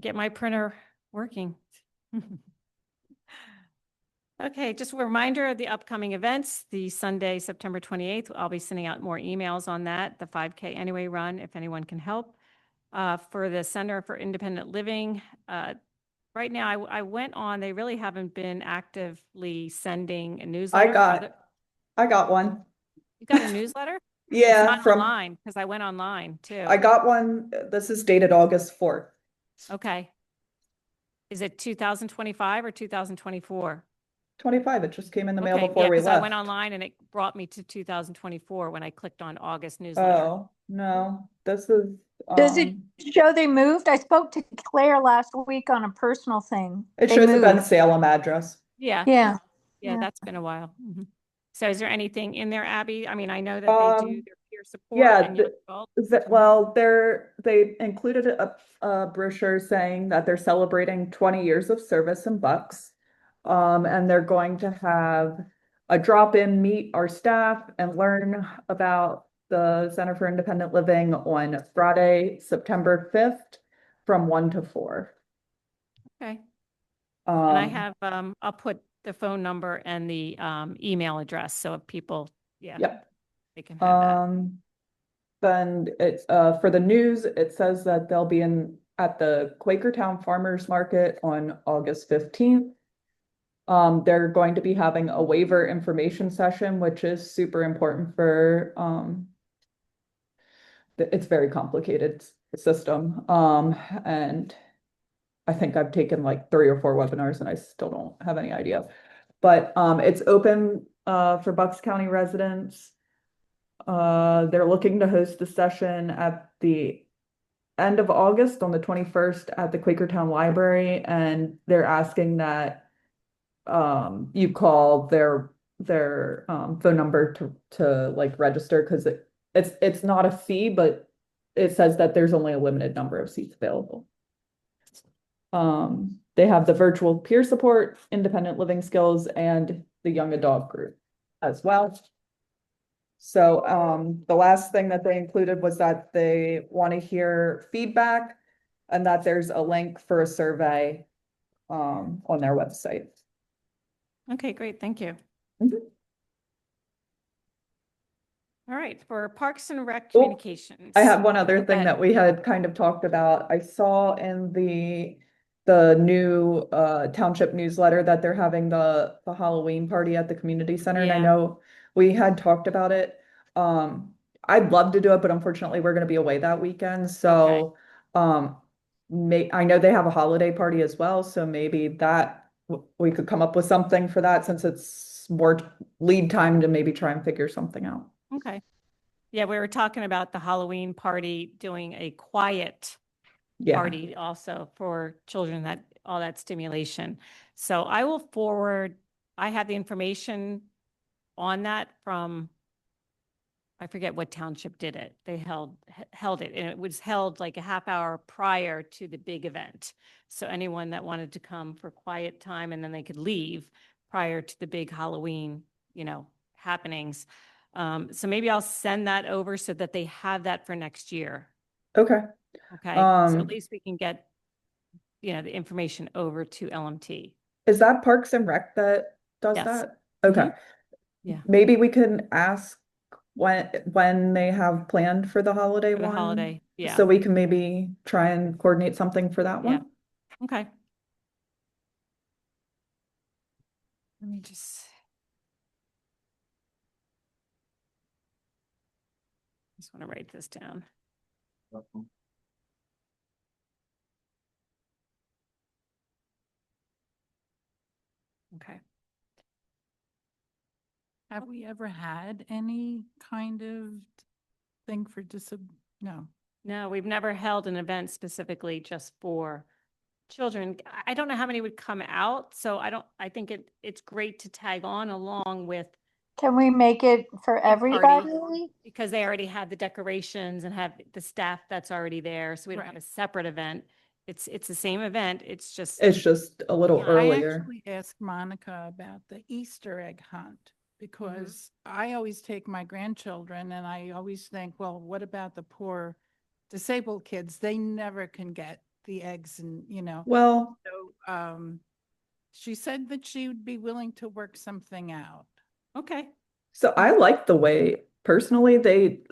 Get my printer working. Okay, just a reminder of the upcoming events. The Sunday, September 28th, I'll be sending out more emails on that, the 5K Anyway run, if anyone can help. For the Center for Independent Living, right now I went on, they really haven't been actively sending a newsletter. I got one. You got a newsletter? It's Yeah, not online, because I went online too. I got one. This is dated August 4th. Okay. Is it 2025 or 2024? 25. It just came in the mail Okay, before yeah, we because I went left. online and it brought me to 2024 when I clicked on August newsletter. Oh, no, this is, Does it show they moved? I spoke to Claire last week on a personal thing. it They shows a Ben moved. Salem address. Yeah. Yeah. Yeah, Yeah. that's been a while. Mhm. So is there anything in there, Abby? I mean, I know that they do their peer support yeah, and young adults. Well, they included a brochure saying that they're celebrating 20 years of service in Bucks. And they're going to have a drop-in, meet our staff and learn about the Center for Independent Living on Friday, September 5th from 1 to 4. Okay. And I Um, have, I'll put the phone number and the email address. So if people, yeah, Yep. they can have that. Then it's for the news, it says that they'll be at the Quakertown Farmers Market on August 15th. They're going to be having a waiver information session, which is super important for it's very complicated system. And I think I've taken like 3 or 4 webinars and I still don't have any idea. But it's open for Bucks County residents. They're looking to host the session at the end of August on the 21st at the Quakertown Library, and they're asking that you call their phone number to like register, because it's not a fee, but it says that there's only a limited number of seats available. They have the virtual peer support, independent living skills, and the young adult group as well. So the last thing that they included was that they want to hear feedback and that there's a link for a survey on their website. Okay, great. Thank you. Mhm. All right, for Parks and Rec Oh, communications. I have one other thing Okay. that we had kind of talked about. I saw in the the new township newsletter that they're having the Halloween party at the community center. And I Yeah. know we had talked about it. I'd love to do it, but unfortunately we're going to be away that weekend. So I know they have a holiday party as well. So maybe we could come up with something for that since it's more lead time to maybe try and figure something out. Okay. Yeah, we were talking about the Halloween party, doing a quiet Yeah. party also for children, that all that stimulation. So I will forward, I have the information on that from, I forget what township did it. They held it, and it was held like a half hour prior to the big event. So anyone that wanted to come for quiet time and then they could leave prior to the big Halloween, happenings. So maybe I'll send that over so that they have that for next year. Okay. Okay. So at least we can get, the information over to LMT. Is that Parks and Rec that does Yes. that? Okay. Mhm. Yeah. Maybe we can ask when they have planned for the holiday For the one. holiday. Yeah. So we can maybe try and coordinate something for that Yeah. one. Okay. Let me just want to write this down. Okay. Have we ever had any kind of thing for no? No, we've never held an event specifically just for children. I don't know how many would come out, so I think it's great to tag on along with, Can we make it for everybody? because they already have the decorations and have the staff that's already there, so we don't have a Right. separate event. It's the same event. It's just, It's just a little Yeah, I earlier. actually asked Monica about the Easter egg hunt because I always take my grandchildren and I always think, well, what about the poor disabled kids? They never can get the eggs and, Well, so she said that she would be willing to work something out. okay. so I like the way personally they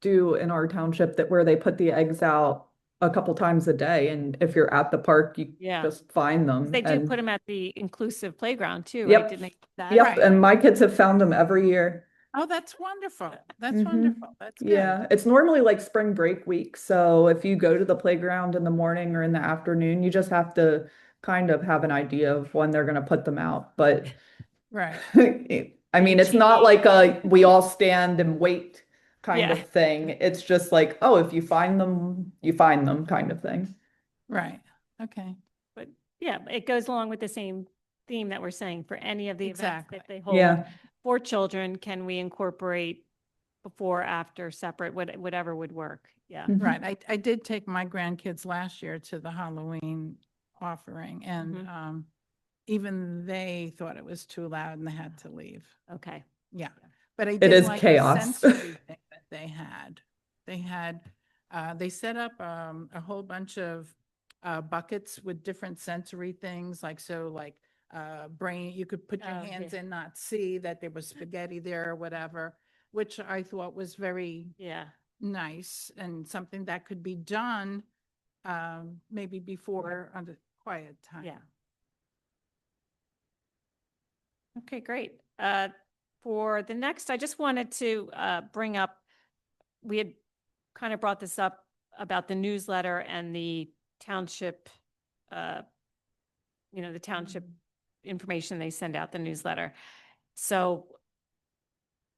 do in our township that where they put the eggs out a couple times a day. And if you're at the park, you Yeah. just find them. They do and put them at the inclusive playground too, Yep. right? Didn't they? do that? Yep. Right. And my kids have found them every year. Oh, that's wonderful. That's Mhm. wonderful. That's good. Yeah, it's normally like spring break week. So if you go to the playground in the morning or in the afternoon, you just have to kind of have an idea of when they're going to put them out. But Right. I mean, it's not like we all stand and wait kind Yeah. of thing. It's just like, oh, if you find them, you find them kind of thing. Right. Okay. But yeah, it goes along with the same theme that we're saying for any of the events Exactly. that they hold Yeah. for children. Can we incorporate before, after, separate, whatever would work? Yeah. Mhm. Right. I did take my grandkids last year to the Halloween offering and even they thought it was too loud and they had to leave. Okay. Yeah. But I It did is like chaos. the sensory thing that they had. They set up a whole bunch of buckets with different sensory things, like brain, you could put your Oh, hands yeah. and not see that there was spaghetti there or whatever, which I thought was very Yeah. nice and something that could be done maybe before on the quiet time. Yeah. Okay, great. For the next, I just wanted to bring up, we had kind of brought this up about the newsletter and the township, the township information they send out, the newsletter. So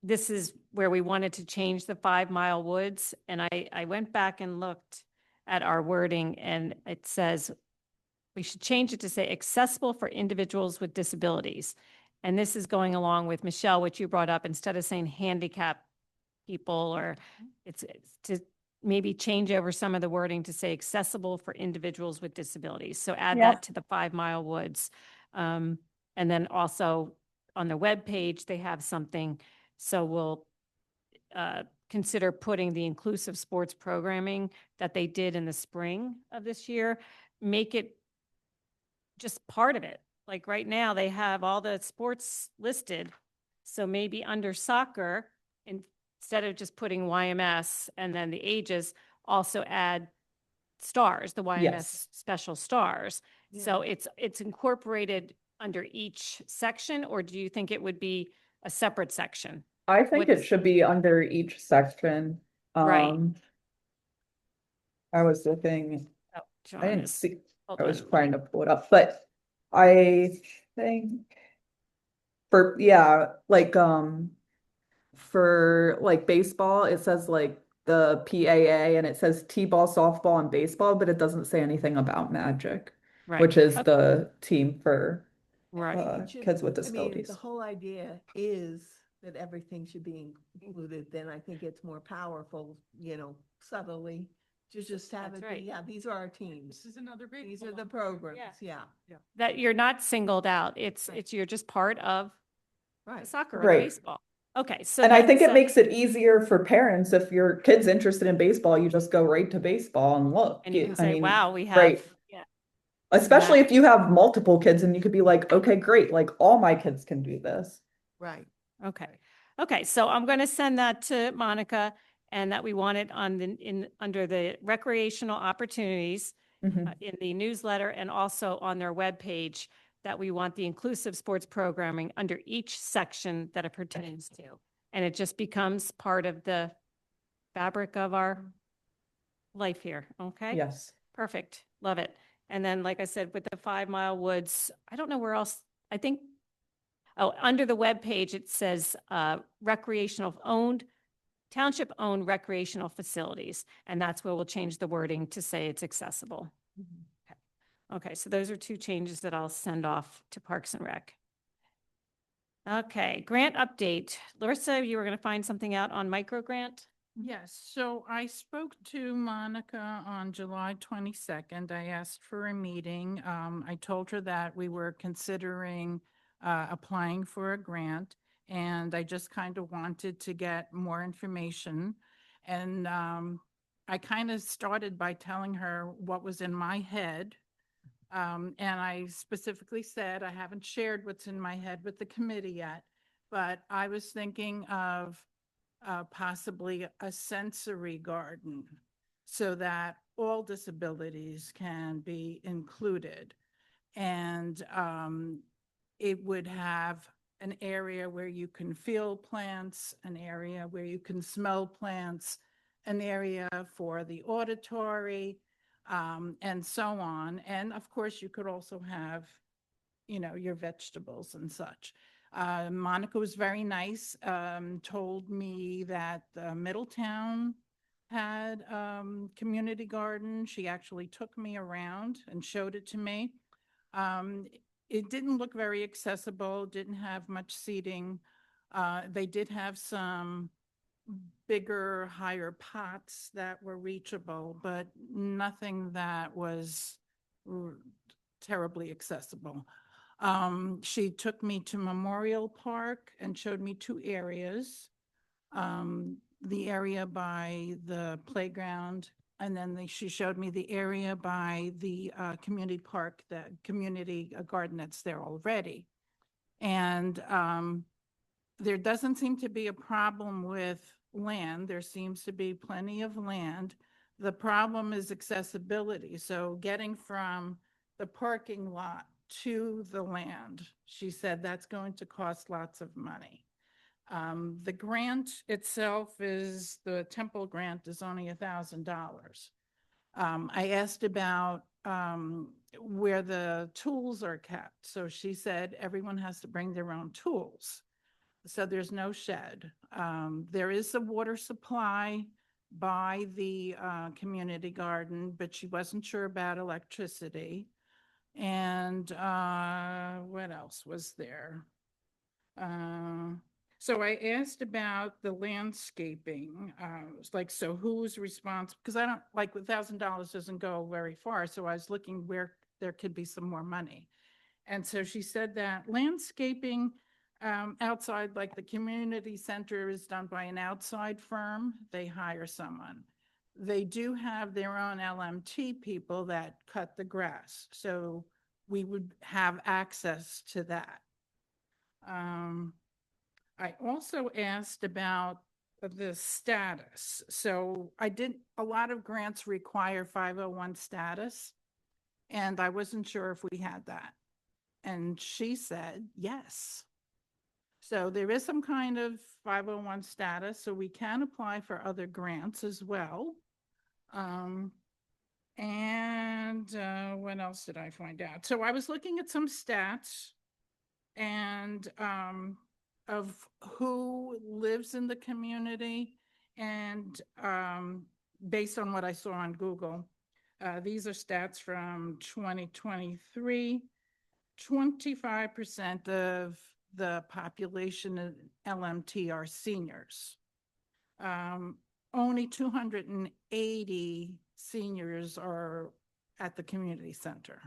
this is where we wanted to change the 5 Mile Woods. And I went back and looked at our wording, and it says we should change it to say accessible for individuals with disabilities. And this is going along with Michelle, what you brought up, instead of saying handicap people, or it's to maybe change over some of the wording to say accessible for individuals with disabilities. So add Yeah. that to the 5 Mile Woods. And then also on the webpage, they have something. So we'll consider putting the inclusive sports programming that they did in the spring of this year, make it just part of it. Like right now, they have all the sports listed. So maybe under soccer, instead of just putting YMS and then the ages, also add stars, the YMS Yes. special stars. So it's incorporated under each section, or do you think it would be a separate section? I think it What's- should be under each section. Right. I was looking, Oh, I John didn't is, see, hold I was on. trying to pull it up, but I think for, yeah, like, for like baseball, it says like the PAA and it says T-ball, softball, and baseball, but it doesn't say anything about Magic, Right. which is Okay. the team for Right. It should- kids with I mean, disabilities. the whole idea is that everything should be included, then I think it's more powerful, subtly, to just have That's it, right. be, yeah, these are our teams. This is another big. These are the programs, yeah, That you're not singled out. It's, Right. you're just part of the right. soccer or the Right. baseball. Okay, so And I then think it so- makes it easier for parents if your kid's interested in baseball, you just go right to baseball and look. and you can I say, mean, wow, we have, right. yeah, Especially if Magic. you have multiple kids and you could be like, okay, great, like all my kids can do this. Right. Okay. Okay, so I'm going to send that to Monica and that we want it on under the recreational opportunities Mhm. in the newsletter and also on their webpage, that we want the inclusive sports programming under each section that it pertains to. And it just becomes part of the fabric of our life here. Okay? Yes. Perfect. Love it. And then, like I said, with the 5 Mile Woods, I don't know where else, I think, oh, under the webpage, it says township-owned recreational facilities. And that's where we'll change the wording to say it's accessible. Okay, so those are 2 changes that I'll send off to Parks and Rec. Okay, grant update. Larissa, you were going to find something out on Microgrant? Yes, so I spoke to Monica on July 22nd. I asked for a meeting. I told her that we were considering applying for a grant, and I just kind of wanted to get more information. And I kind of started by telling her what was in my head. And I specifically said, I haven't shared what's in my head with the committee yet, but I was thinking of possibly a sensory garden so that all disabilities can be included. And it would have an area where you can feel plants, an area where you can smell plants, an area for the auditory, and so on. And of course, you could also have, your vegetables and such. Monica was very nice, told me that Middletown had community garden. She actually took me around and showed it to me. It didn't look very accessible, didn't have much seating. They did have some bigger, higher pots that were reachable, but nothing that was terribly accessible. She took me to Memorial Park and showed me 2 areas. The area by the playground, and then she showed me the area by the community park, the community garden that's there already. And there doesn't seem to be a problem with land. There seems to be plenty of land. The problem is accessibility. So getting from the parking lot to the land, she said that's going to cost lots of money. The grant itself the Temple grant is only $1,000. I asked about where the tools are kept. So she said everyone has to bring their own tools. So there's no shed. There is a water supply by the community garden, but she wasn't sure about electricity. And what else was there? So I asked about the landscaping. It's like, so who's responsible? Because I don't, like, $1,000 doesn't go very far. So I was looking where there could be some more money. And so she said that landscaping outside, like the community center, is done by an outside firm. They hire someone. They do have their own LMT people that cut the grass. So we would have access to that. I also asked about the status. So a lot of grants require 501 status. And I wasn't sure if we had that. And she said, yes. So there is some kind of 501 status, so we can apply for other grants as well. What else did I find out? So I was looking at some stats and of who lives in the community, and based on what I saw on Google, these are stats from 2023. 25% of the population in LMT are seniors. Only 280 seniors are at the community center.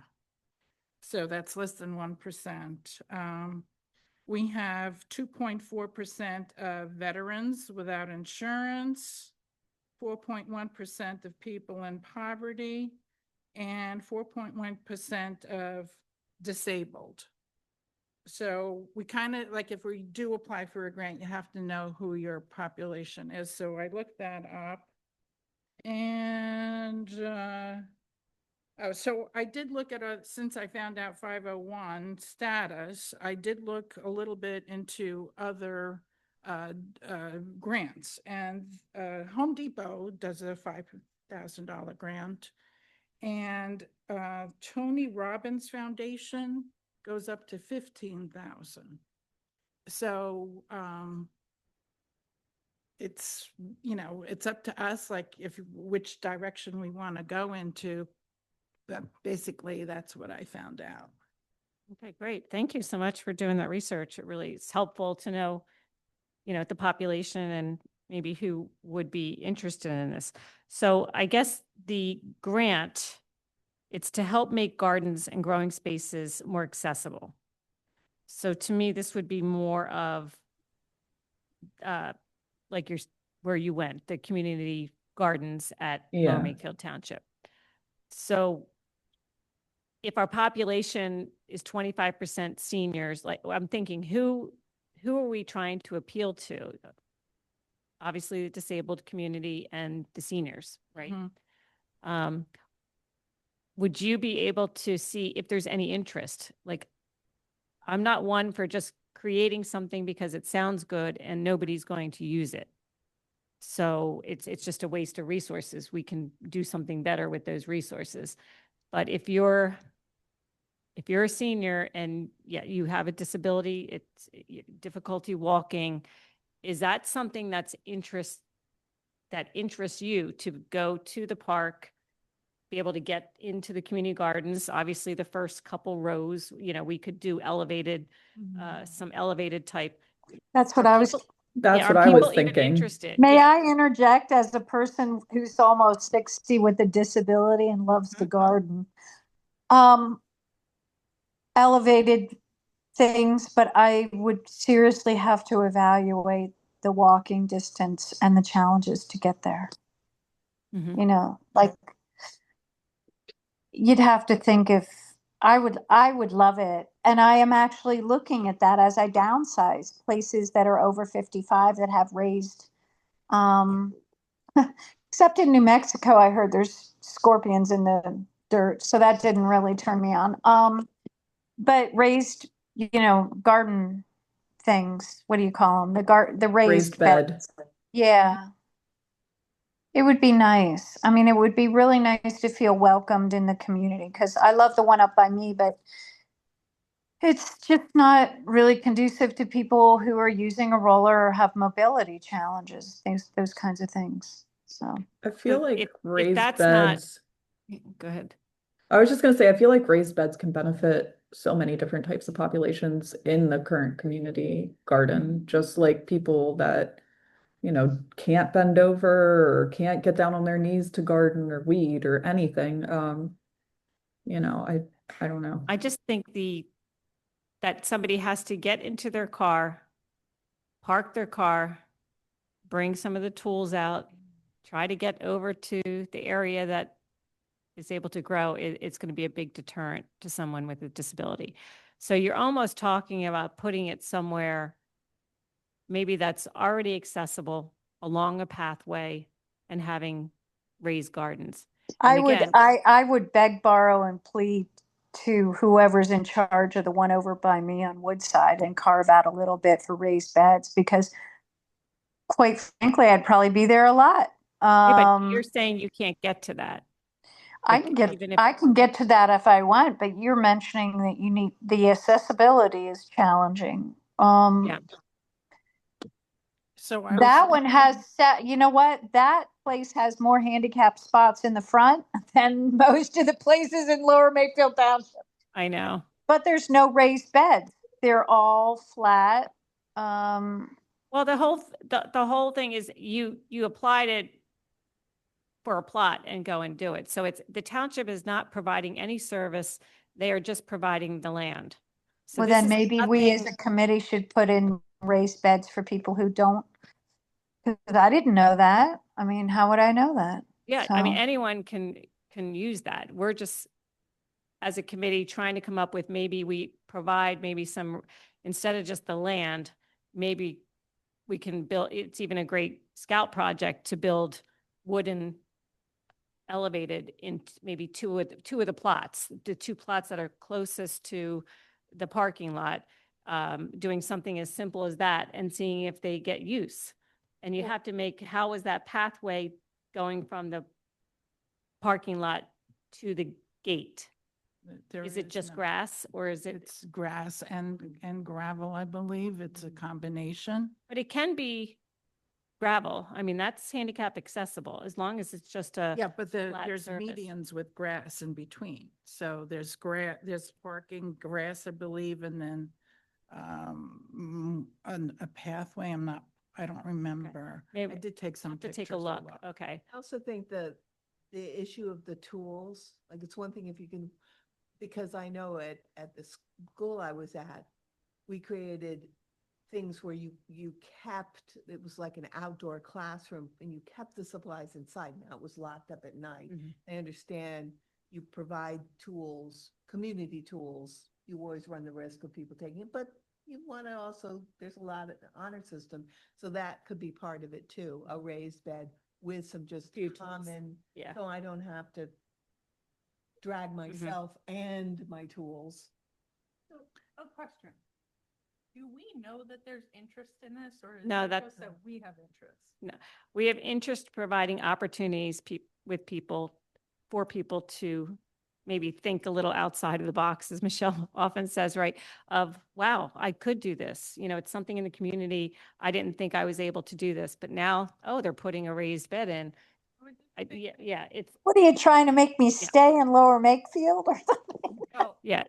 So that's less than 1%. We have 2.4% of veterans without insurance, 4.1% of people in poverty, and 4.1% of disabled. So we kind of, like, if we do apply for a grant, you have to know who your population is. So I looked that up. And so I did look at, since I found out 501 status, I did look a little bit into other grants. And Home Depot does a $5,000 grant. And Tony Robbins Foundation goes up to 15,000. So it's, it's up to us, like, which direction we want to go into. But basically, that's what I found out. Okay, great. Thank you so much for doing that research. It really is helpful to know, the population and maybe who would be interested in this. So I guess the grant, it's to help make gardens and growing spaces more accessible. So to me, this would be more of like where you went, the community gardens at Lower Makefield Township. So if our population is 25% seniors, like, I'm thinking, who are we trying to appeal to? Obviously, the disabled community and the seniors, right? Mm-hmm. Would you be able to see if there's any interest? Like, I'm not one for just creating something because it sounds good and nobody's going to use it. So it's just a waste of resources. We can do something better with those resources. But if you're a senior and you have a disability, it's difficulty walking, is that something that interests you to go to the park, be able to get into the community gardens? Obviously, the first couple rows, we could do elevated, some elevated type. That's what I was. That's what I was thinking. Interested? May I interject as a person who's almost 60 with a disability and loves the garden? Elevated things, but I would seriously have to evaluate the walking distance and the challenges to get there. Mm-hmm. Like, you'd have to think if I would love it. And I am actually looking at that as I downsize places that are over 55 that have raised, except in New Mexico, I heard there's scorpions in the dirt. So that didn't really turn me on. But raised, garden things, what do you call them? The raised bed. Yeah. It would be nice. I mean, it would be really nice to feel welcomed in the community, because I love the one up by me, but it's just not really conducive to people who are using a roller or have mobility challenges, those kinds of things. So I feel like if raised that's beds. Go ahead. I was just going to say, I feel like raised beds can benefit so many different types of populations in the current community garden, just like people that, can't bend over or can't get down on their knees to garden or weed or anything. I don't know. I just think that somebody has to get into their car, park their car, bring some of the tools out, try to get over to the area that is able to grow. It's going to be a big deterrent to someone with a disability. So you're almost talking about putting it somewhere maybe that's already accessible along a pathway and having raised gardens. I would, again- I would beg, borrow, and plead to whoever's in charge of the one over by me on Woodside and carve out a little bit for raised beds, because quite frankly, I'd probably be there a lot. Yeah, but you're saying you can't get to that. Like, even if, I can get to that if I want, but you're mentioning that you need, the accessibility is challenging. yeah, So I was That one has, thinking- you know what? That place has more handicap spots in the front than most of the places in Lower Makefield Township. I know. But there's no raised beds. They're all flat. Well, the whole thing is you applied it for a plot and go and do it. So it's, the township is not providing any service. They are just providing the land. So Well, this then is maybe we as a nothing- committee should put in raised beds for people who don't. Because I didn't know that. I mean, how would I know that? Yeah, I mean, So- anyone can use that. We're just, as a committee, trying to come up with, maybe we provide maybe some, instead of just the land, maybe we can build, it's even a great scout project to build wooden elevated in maybe two of the plots, the two plots that are closest to the parking lot, doing something as simple as that and seeing if they get use. And you have to make, how is that pathway going from the parking lot to the gate? there Is it just no- grass or is it, It's grass and gravel, I believe. It's a combination. but it can be gravel. I mean, that's handicap accessible as long as it's just a. Yeah, but flat there's surface. medians with grass in between. So there's there's parking, grass, I believe, and then a pathway. I don't remember. Maybe- I did take some To pictures. take a look. Okay. I also think that the issue of the tools, like it's one thing if you can, because I know at the school I was at, we created things where you kept, it was like an outdoor classroom and you kept the supplies inside. Now it was locked up at night. Mhm. I understand you provide tools, community tools. You always run the risk of people taking it, but you want to also, there's a lot of honor system. So that could be part of it too, a raised bed with some just Few tools. common, Yeah. so I don't have to drag myself and my tools. So, a question. Do we know that there's interest in this, or is No, it that- just that we have interest? We have interest providing opportunities with people, for people to maybe think a little outside of the box, as Michelle often says, right? Of, wow, I could do this. You know, it's something in the community. I didn't think I was able to do this, but now, oh, they're putting a raised bed in. I would just think- Yeah, it's, What are you trying to make me stay in Lower Makefield or something? Well, yeah,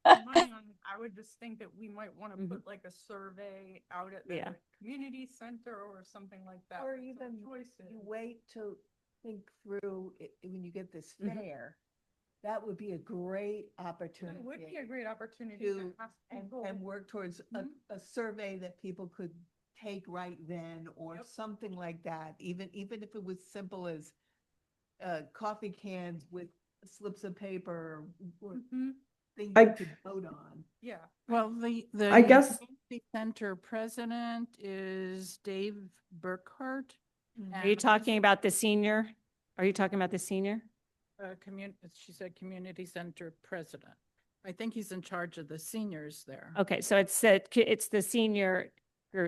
I would just think that we might want to Mhm. put like a survey out at the Yeah. community center or something like that. Or with some even choices. you wait to think through it, when you get this Mhm. fair, that would be a great It opportunity. would be a great opportunity to- to ask And, people. and work towards Mhm. a survey that people could take right then or Yep. something like that, even if it was simple as coffee cans with slips of paper or Mhm. things I- you could vote on. Yeah. Well, the I guess- community center president is Dave Burkhart. are you talking about the senior? Are you talking about the senior? She said community center president. I think he's in charge of the seniors there. Okay, so it's the senior,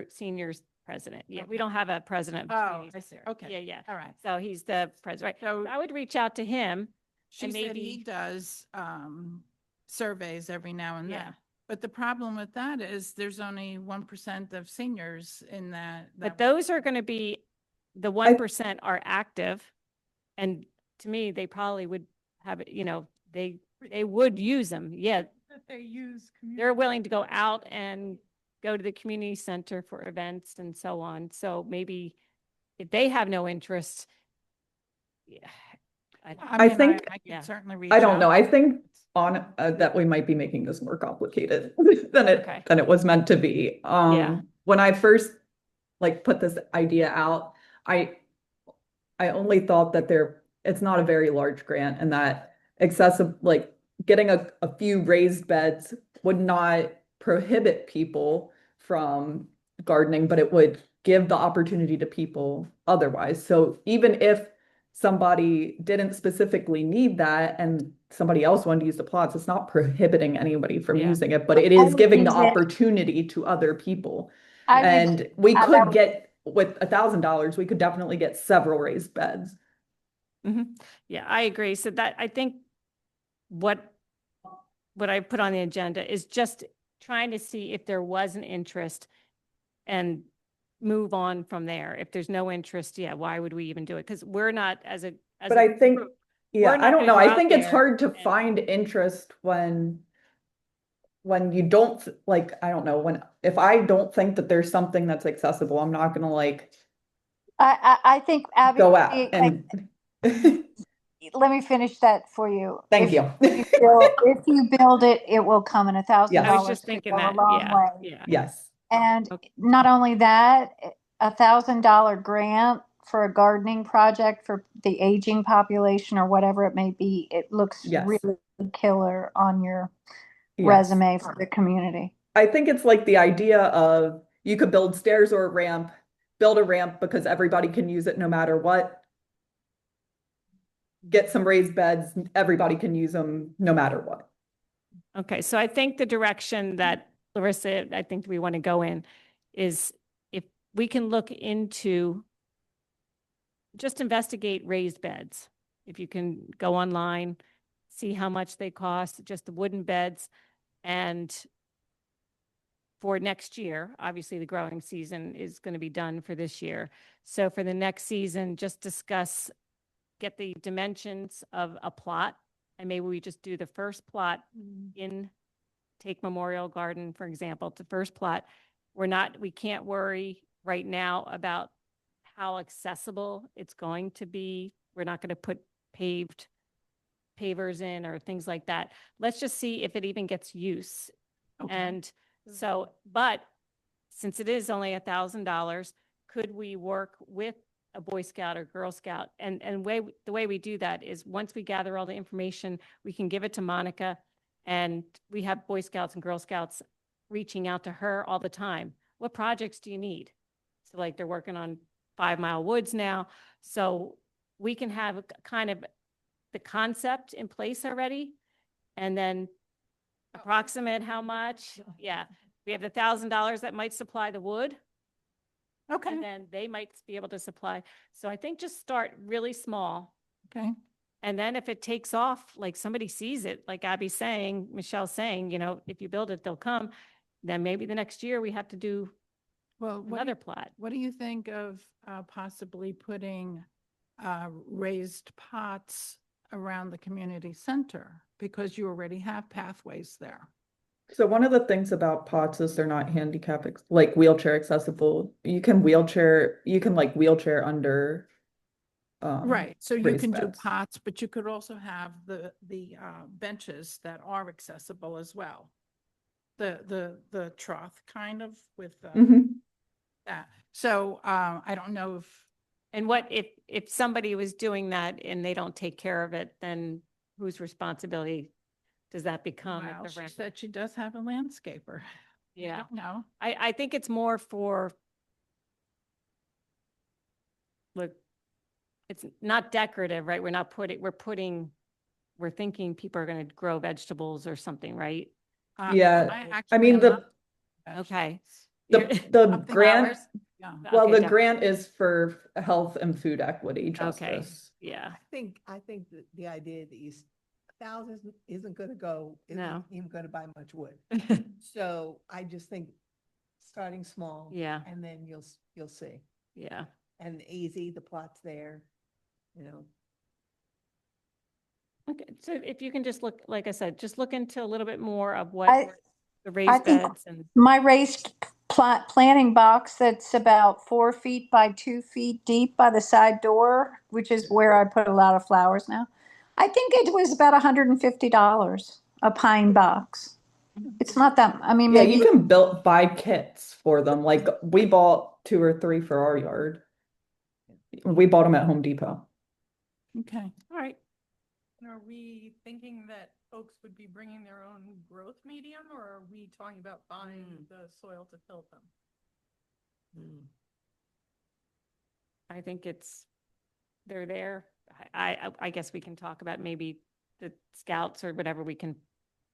seniors president. Yeah, we don't have a president. of Oh, communities I see. there. Okay. Yeah, yeah. All right. So he's the president, right? So I would reach out to him. she and said he maybe- does surveys every now and Yeah. then. But the problem with that is there's only 1% of seniors in that. But those are going to be, the 1% are active. And to me, they probably would have, it. You know, they would use them. Yeah, That they use. they're willing to go out and go to the community center for events and so on. So maybe if they have no interest, yeah, I mean, think- I Yeah. can certainly reach I don't know. out. I think that we might be making this more complicated than Okay. it was meant to be. Yeah. When I first put this idea out, I only thought that it's not a very large grant and that excessive, getting a few raised beds would not prohibit people from gardening, but it would give the opportunity to people otherwise. So even if somebody didn't specifically need that and somebody else wanted to use the plots, it's not prohibiting anybody from Yeah. using it, but it is I giving the would use it- opportunity to other people. I would, And we I could would- get, with $1,000, we could definitely get several raised beds. Yeah, I agree. So that, I think what I put on the agenda is just trying to see if there was an interest and move on from there. If there's no interest, yeah, why would we even do it? Because we're not But I think, group, yeah, we're I not don't gonna know. go I out think it's there hard to and- find interest when you don't like, I don't know, if I don't think that there's something that's accessible, I'm not gonna like I think Abby, go out like, and let me finish that for you. thank If you. if you build it, it will come, and $1,000 Yes. I was just could thinking go a that, long yeah, way. yeah. Yes. And Okay. not only that, $1,000 grant for a gardening project for the aging population or whatever it may be, it looks Yes. really killer on your Yes. resume for the community. I think it's like the idea of you could build stairs or a ramp, build a ramp because everybody can use it no matter what. Get some raised beds, everybody can use them no matter what. Okay, so I think the direction that Larissa, I think we want to go in is if we can look into, just investigate raised beds. If you can go online, see how much they cost, just the wooden beds. And for next year, obviously the growing season is going to be done for this year. So for the next season, just discuss, get the dimensions of a plot, and maybe we just do the first plot in, take Memorial Garden, for example, the first plot. We can't worry right now about how accessible it's going to be. We're not going to put pavers in or things like that. Let's just see if it even gets use. Okay. And so, but since it is only $1,000, could we work with a Boy Scout or Girl Scout? And the way we do that is once we gather all the information, we can give it to Monica, and we have Boy Scouts and Girl Scouts reaching out to her all the time. What projects do you need? So like they're working on 5 Mile Woods now. So we can have a kind of the concept in place already, and then approximate how much. Yeah, we have the $1,000 that might supply the wood, Okay, and then they might be able to supply. So I think just start really small. okay. And then if it takes off, like somebody sees it, like Abby's saying, Michelle's saying, if you build it, they'll come. Then maybe the next year we have to do Well, another plot. what do you think of possibly putting raised pots around the community center? Because you already have pathways there. So one of the things about pots is they're not handicap, like wheelchair accessible. You can like wheelchair under. Right, so you raised can do beds. pots, but you could also have the benches that are accessible as well. The trough kind of with Mhm. that. So I don't know if, And what if somebody was doing that and they don't take care of it, then whose responsibility does that become? at well, the she rent? said she does have a landscaper. I Yeah, don't know. I think it's more for, look, it's not decorative, right? We're thinking people are going to grow vegetables or something, right? Yeah, I actually mean, am the- not Okay. The I'm thinking grant, flowers. Yeah. well, Okay, the def- grant is for health and food equity Okay, justice. yeah, I think that the idea that $1,000 isn't gonna go, No. isn't even gonna buy much wood. So I just think starting small. Yeah. And then you'll see. yeah. And easy, the plot's there, you know. Okay, so if you can just look, like I said, just look into a little bit more of I- what the raised think- beds and, My raised planting box that's about 4 feet by 2 feet deep by the side door, which is where I put a lot of flowers now. I think it was about $150, a pine box. It's not that, I mean, Yeah, maybe. you can buy kits for them. Like we bought 2 or 3 for our yard. We bought them at Home Depot. Okay. all right. And are we thinking that folks would be bringing their own growth medium, or are we talking about buying the soil to fill them? I think they're there. I guess we can talk about maybe the scouts or whatever we can,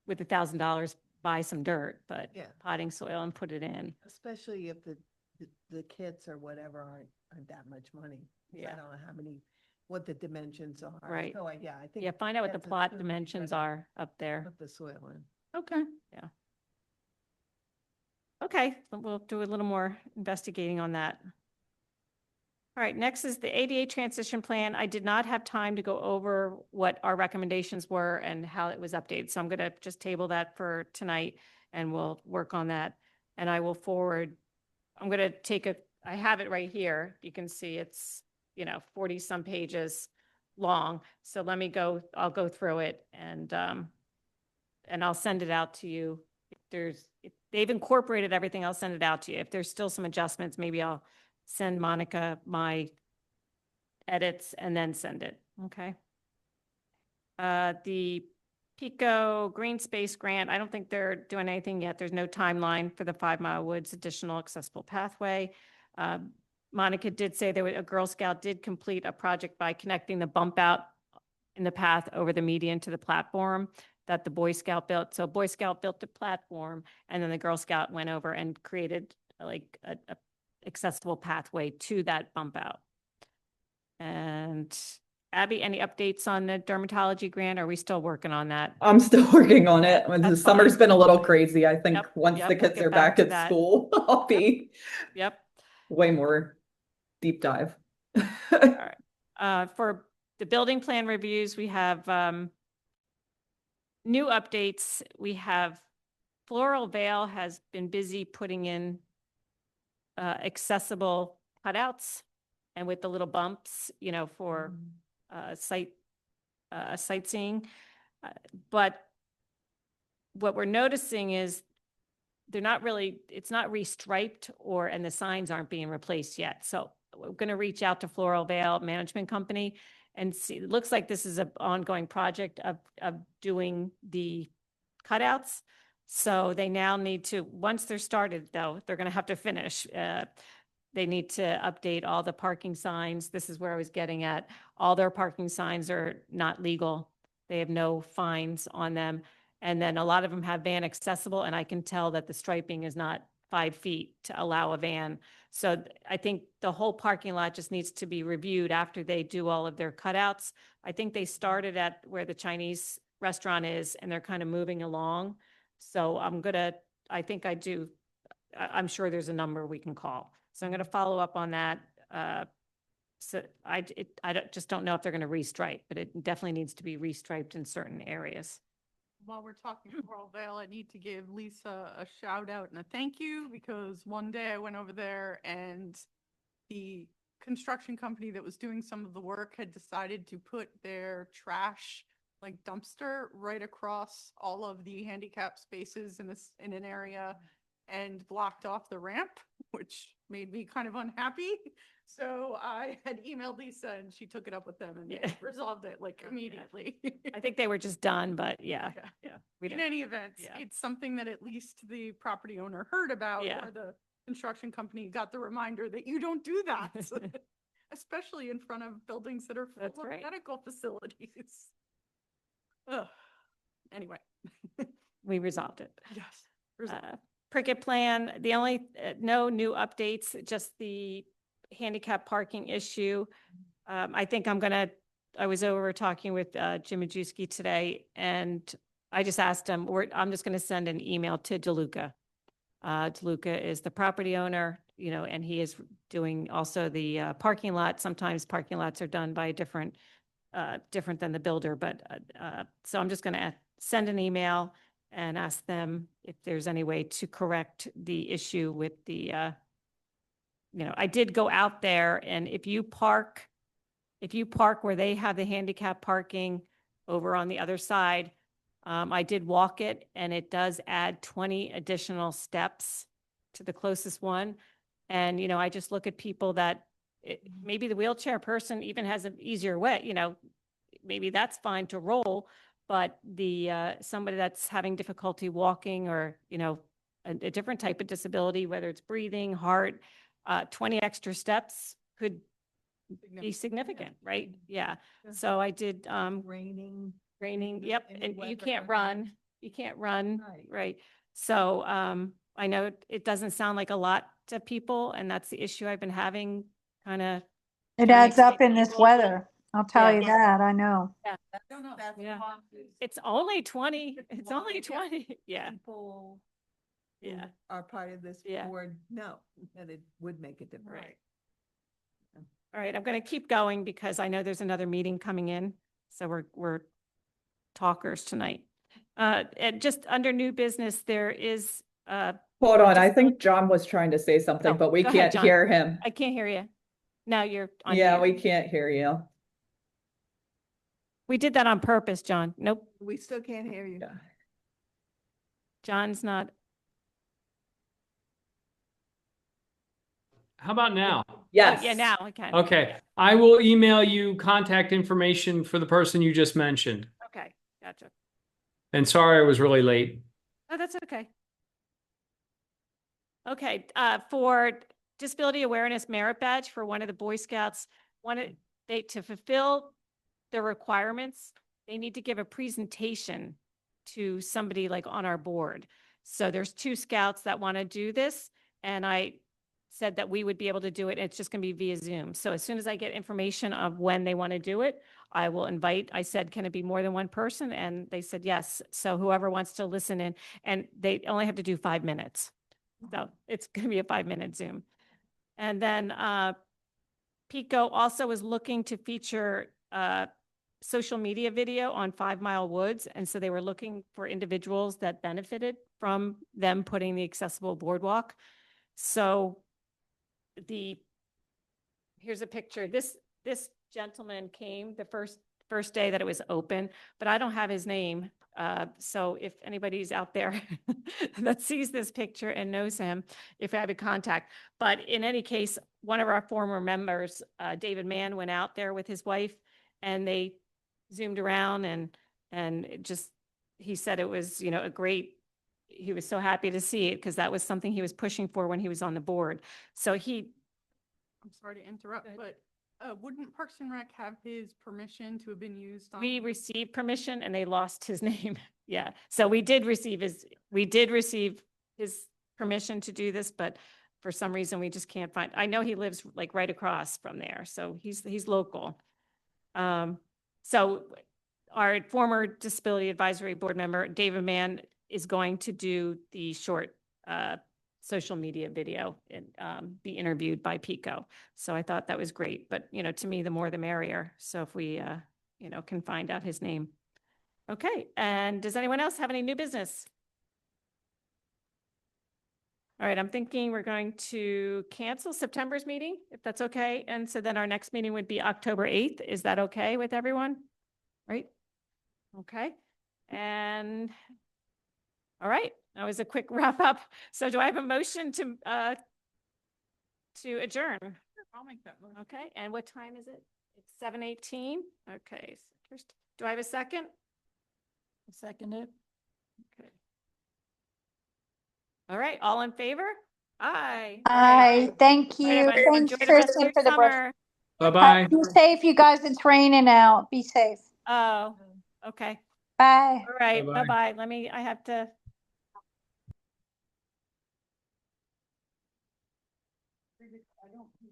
with $1,000, buy some dirt, but Yeah. potting soil and put it in. Especially if the kits or whatever aren't that much money. 'Cause Yeah. I don't know what the dimensions are. Right. So yeah, I think. Yeah, find out what the that's a plot good dimensions idea. are up there. Put the soil in. Okay. Okay, so we'll do a little more investigating on that. All right, next is the ADA transition plan. I did not have time to go over what our recommendations were and how it was updated. So I'm going to just table that for tonight and we'll work on that. And I will forward, I'm going to I have it right here. You can see it's, 40 some pages long. So I'll go through it and I'll send it out to you. If they've incorporated everything, I'll send it out to you. If there's still some adjustments, maybe I'll send Monica my edits and then send it, okay? The PECO Green Space Grant, I don't think they're doing anything yet. There's no timeline for the 5 Mile Woods additional accessible pathway. Monica did say a Girl Scout did complete a project by connecting the bump out in the path over the median to the platform that the Boy Scout built. So Boy Scout built the platform and then the Girl Scout went over and created like a accessible pathway to that bump out. And Abby, any updates on the dermatology grant? Are we still working on that? I'm still working on it. The That's summer's fine. been a little crazy. I think Yep, once yep, the we'll kids get are back back to at that. school, I'll be Yep. way more deep dive. All right. For the building plan reviews, we have new updates. We have Floral Vale has been busy putting in accessible cutouts and with the little bumps, for sightseeing. But what we're noticing is it's not restriped and the signs aren't being replaced yet. So we're going to reach out to Floral Vale Management Company and see, it looks like this is an ongoing project of doing the cutouts. So they now need to, once they're started though, they're going to have to finish. They need to update all the parking signs. This is where I was getting at. All their parking signs are not legal. They have no fines on them. And then a lot of them have van accessible, and I can tell that the striping is not 5 feet to allow a van. So I think the whole parking lot just needs to be reviewed after they do all of their cutouts. I think they started at where the Chinese restaurant is, and they're kind of moving along. So I'm sure there's a number we can call. So I'm going to follow up on that. So I just don't know if they're going to restripe, but it definitely needs to be restriped in certain areas. While we're talking Floral Vale, I need to give Lisa a shout out and a thank you, because one day I went over there and the construction company that was doing some of the work had decided to put their trash dumpster right across all of the handicap spaces in an area and blocked off the ramp, which made me kind of unhappy. So I had emailed Lisa and she took it up with them and they resolved it immediately. I think they were just done, but yeah. In any event, it's something that at least the property owner heard about, or the construction company got the reminder that you don't do that, especially in front of buildings that are full of medical facilities. Ugh. Anyway. We resolved it. Yes. Prickett plan, the only, no new updates, just the handicap parking issue. I think I was over talking with Jim Majewski today, and I just asked him, I'm just going to send an email to DeLuca. DeLuca is the property owner, and he is doing also the parking lot. Sometimes parking lots are done by a different than the builder, but so I'm just going to send an email and ask them if there's any way to correct the issue with the, I did go out there, and if you park where they have the handicap parking over on the other side, I did walk it, and it does add 20 additional steps to the closest one. And, I just look at people that maybe the wheelchair person even has an easier way, maybe that's fine to roll, but somebody that's having difficulty walking, or, a different type of disability, whether it's breathing, heart, 20 extra steps could be significant, right? Yeah. Yeah. So I did, Raining. yep, any and you weather can't or- run, you can't run, Right. right? So, I know it doesn't sound like a lot to people, and that's the issue I've been having, kind of. It trying to adds up explain in to this people. weather. I'll tell Yeah. you that, I know. No, no. That's Yeah. why It's only 20, That's it's only why 20, yeah, people who yeah, are part of this Yeah. board know that it would make a difference. right. All right, I'm going to keep going because I know there's another meeting coming in, so we're talkers tonight. And just under new business, there is, Hold on, I Just- think John was trying to say something, Oh, but we go ahead, can't John. hear him. I can't hear you. No, you're on Yeah, we mute. can't hear you. We did that on purpose, John. Nope, We still can't hear you. Yeah. John's not. How about now? Yes. Oh, yeah, now I can. Okay, I will email you contact information for the person you just mentioned. Okay, gotcha. And sorry I was really late. Oh, that's okay. Okay, for Disability Awareness Merit Badge for one of the Boy Scouts, to fulfill the requirements, they need to give a presentation to somebody like on our board. So there's 2 scouts that want to do this, and I said that we would be able to do it. It's just going to be via Zoom. So as soon as I get information of when they want to do it, I will invite. I said, can it be more than one person? And they said yes. So whoever wants to listen in, and they only have to do 5 minutes. So it's going to be a 5-minute Zoom. And then PECO also is looking to feature social media video on 5 Mile Woods. And so they were looking for individuals that benefited from them putting the accessible boardwalk. So here's a picture. This gentleman came the first day that it was open, but I don't have his name. So if anybody's out there that sees this picture and knows him, if I have a contact. But in any case, one of our former members, David Mann, went out there with his wife, and they zoomed around, and it just, he said it was, a great, he was so happy to see it because that was something he was pushing for when he was on the board. So I'm sorry to interrupt, but wouldn't Parks and Rec have his permission to have been used on? we received permission and they lost his name. Yeah. So we did receive his permission to do this, but for some reason we just can't find, I know he lives like right across from there. So he's local. So our former Disability Advisory Board member, David Mann, is going to do the short social media video and be interviewed by PECO. So I thought that was great, but to me, the more the merrier. So if we, can find out his name. Okay. And does anyone else have any new business? All right. I'm thinking we're going to cancel September's meeting, if that's okay. And so then our next meeting would be October 8th. Is that okay with everyone? Right? Okay. And all right. That was a quick wrap up. So do I have a motion to adjourn? I'll make that one. Okay. And what time is it? It's 7:18. Okay. So first, do I have a second? Second it. Okay. All right. All in favor? Aye. Aye, thank All right, you. everybody. Thanks, Enjoy the rest of Kristen, your for the brush. summer. Bye-bye. Be safe, you guys. It's raining out. Be safe. Oh, okay. Bye. All right. Bye-bye. Bye-bye. I have to.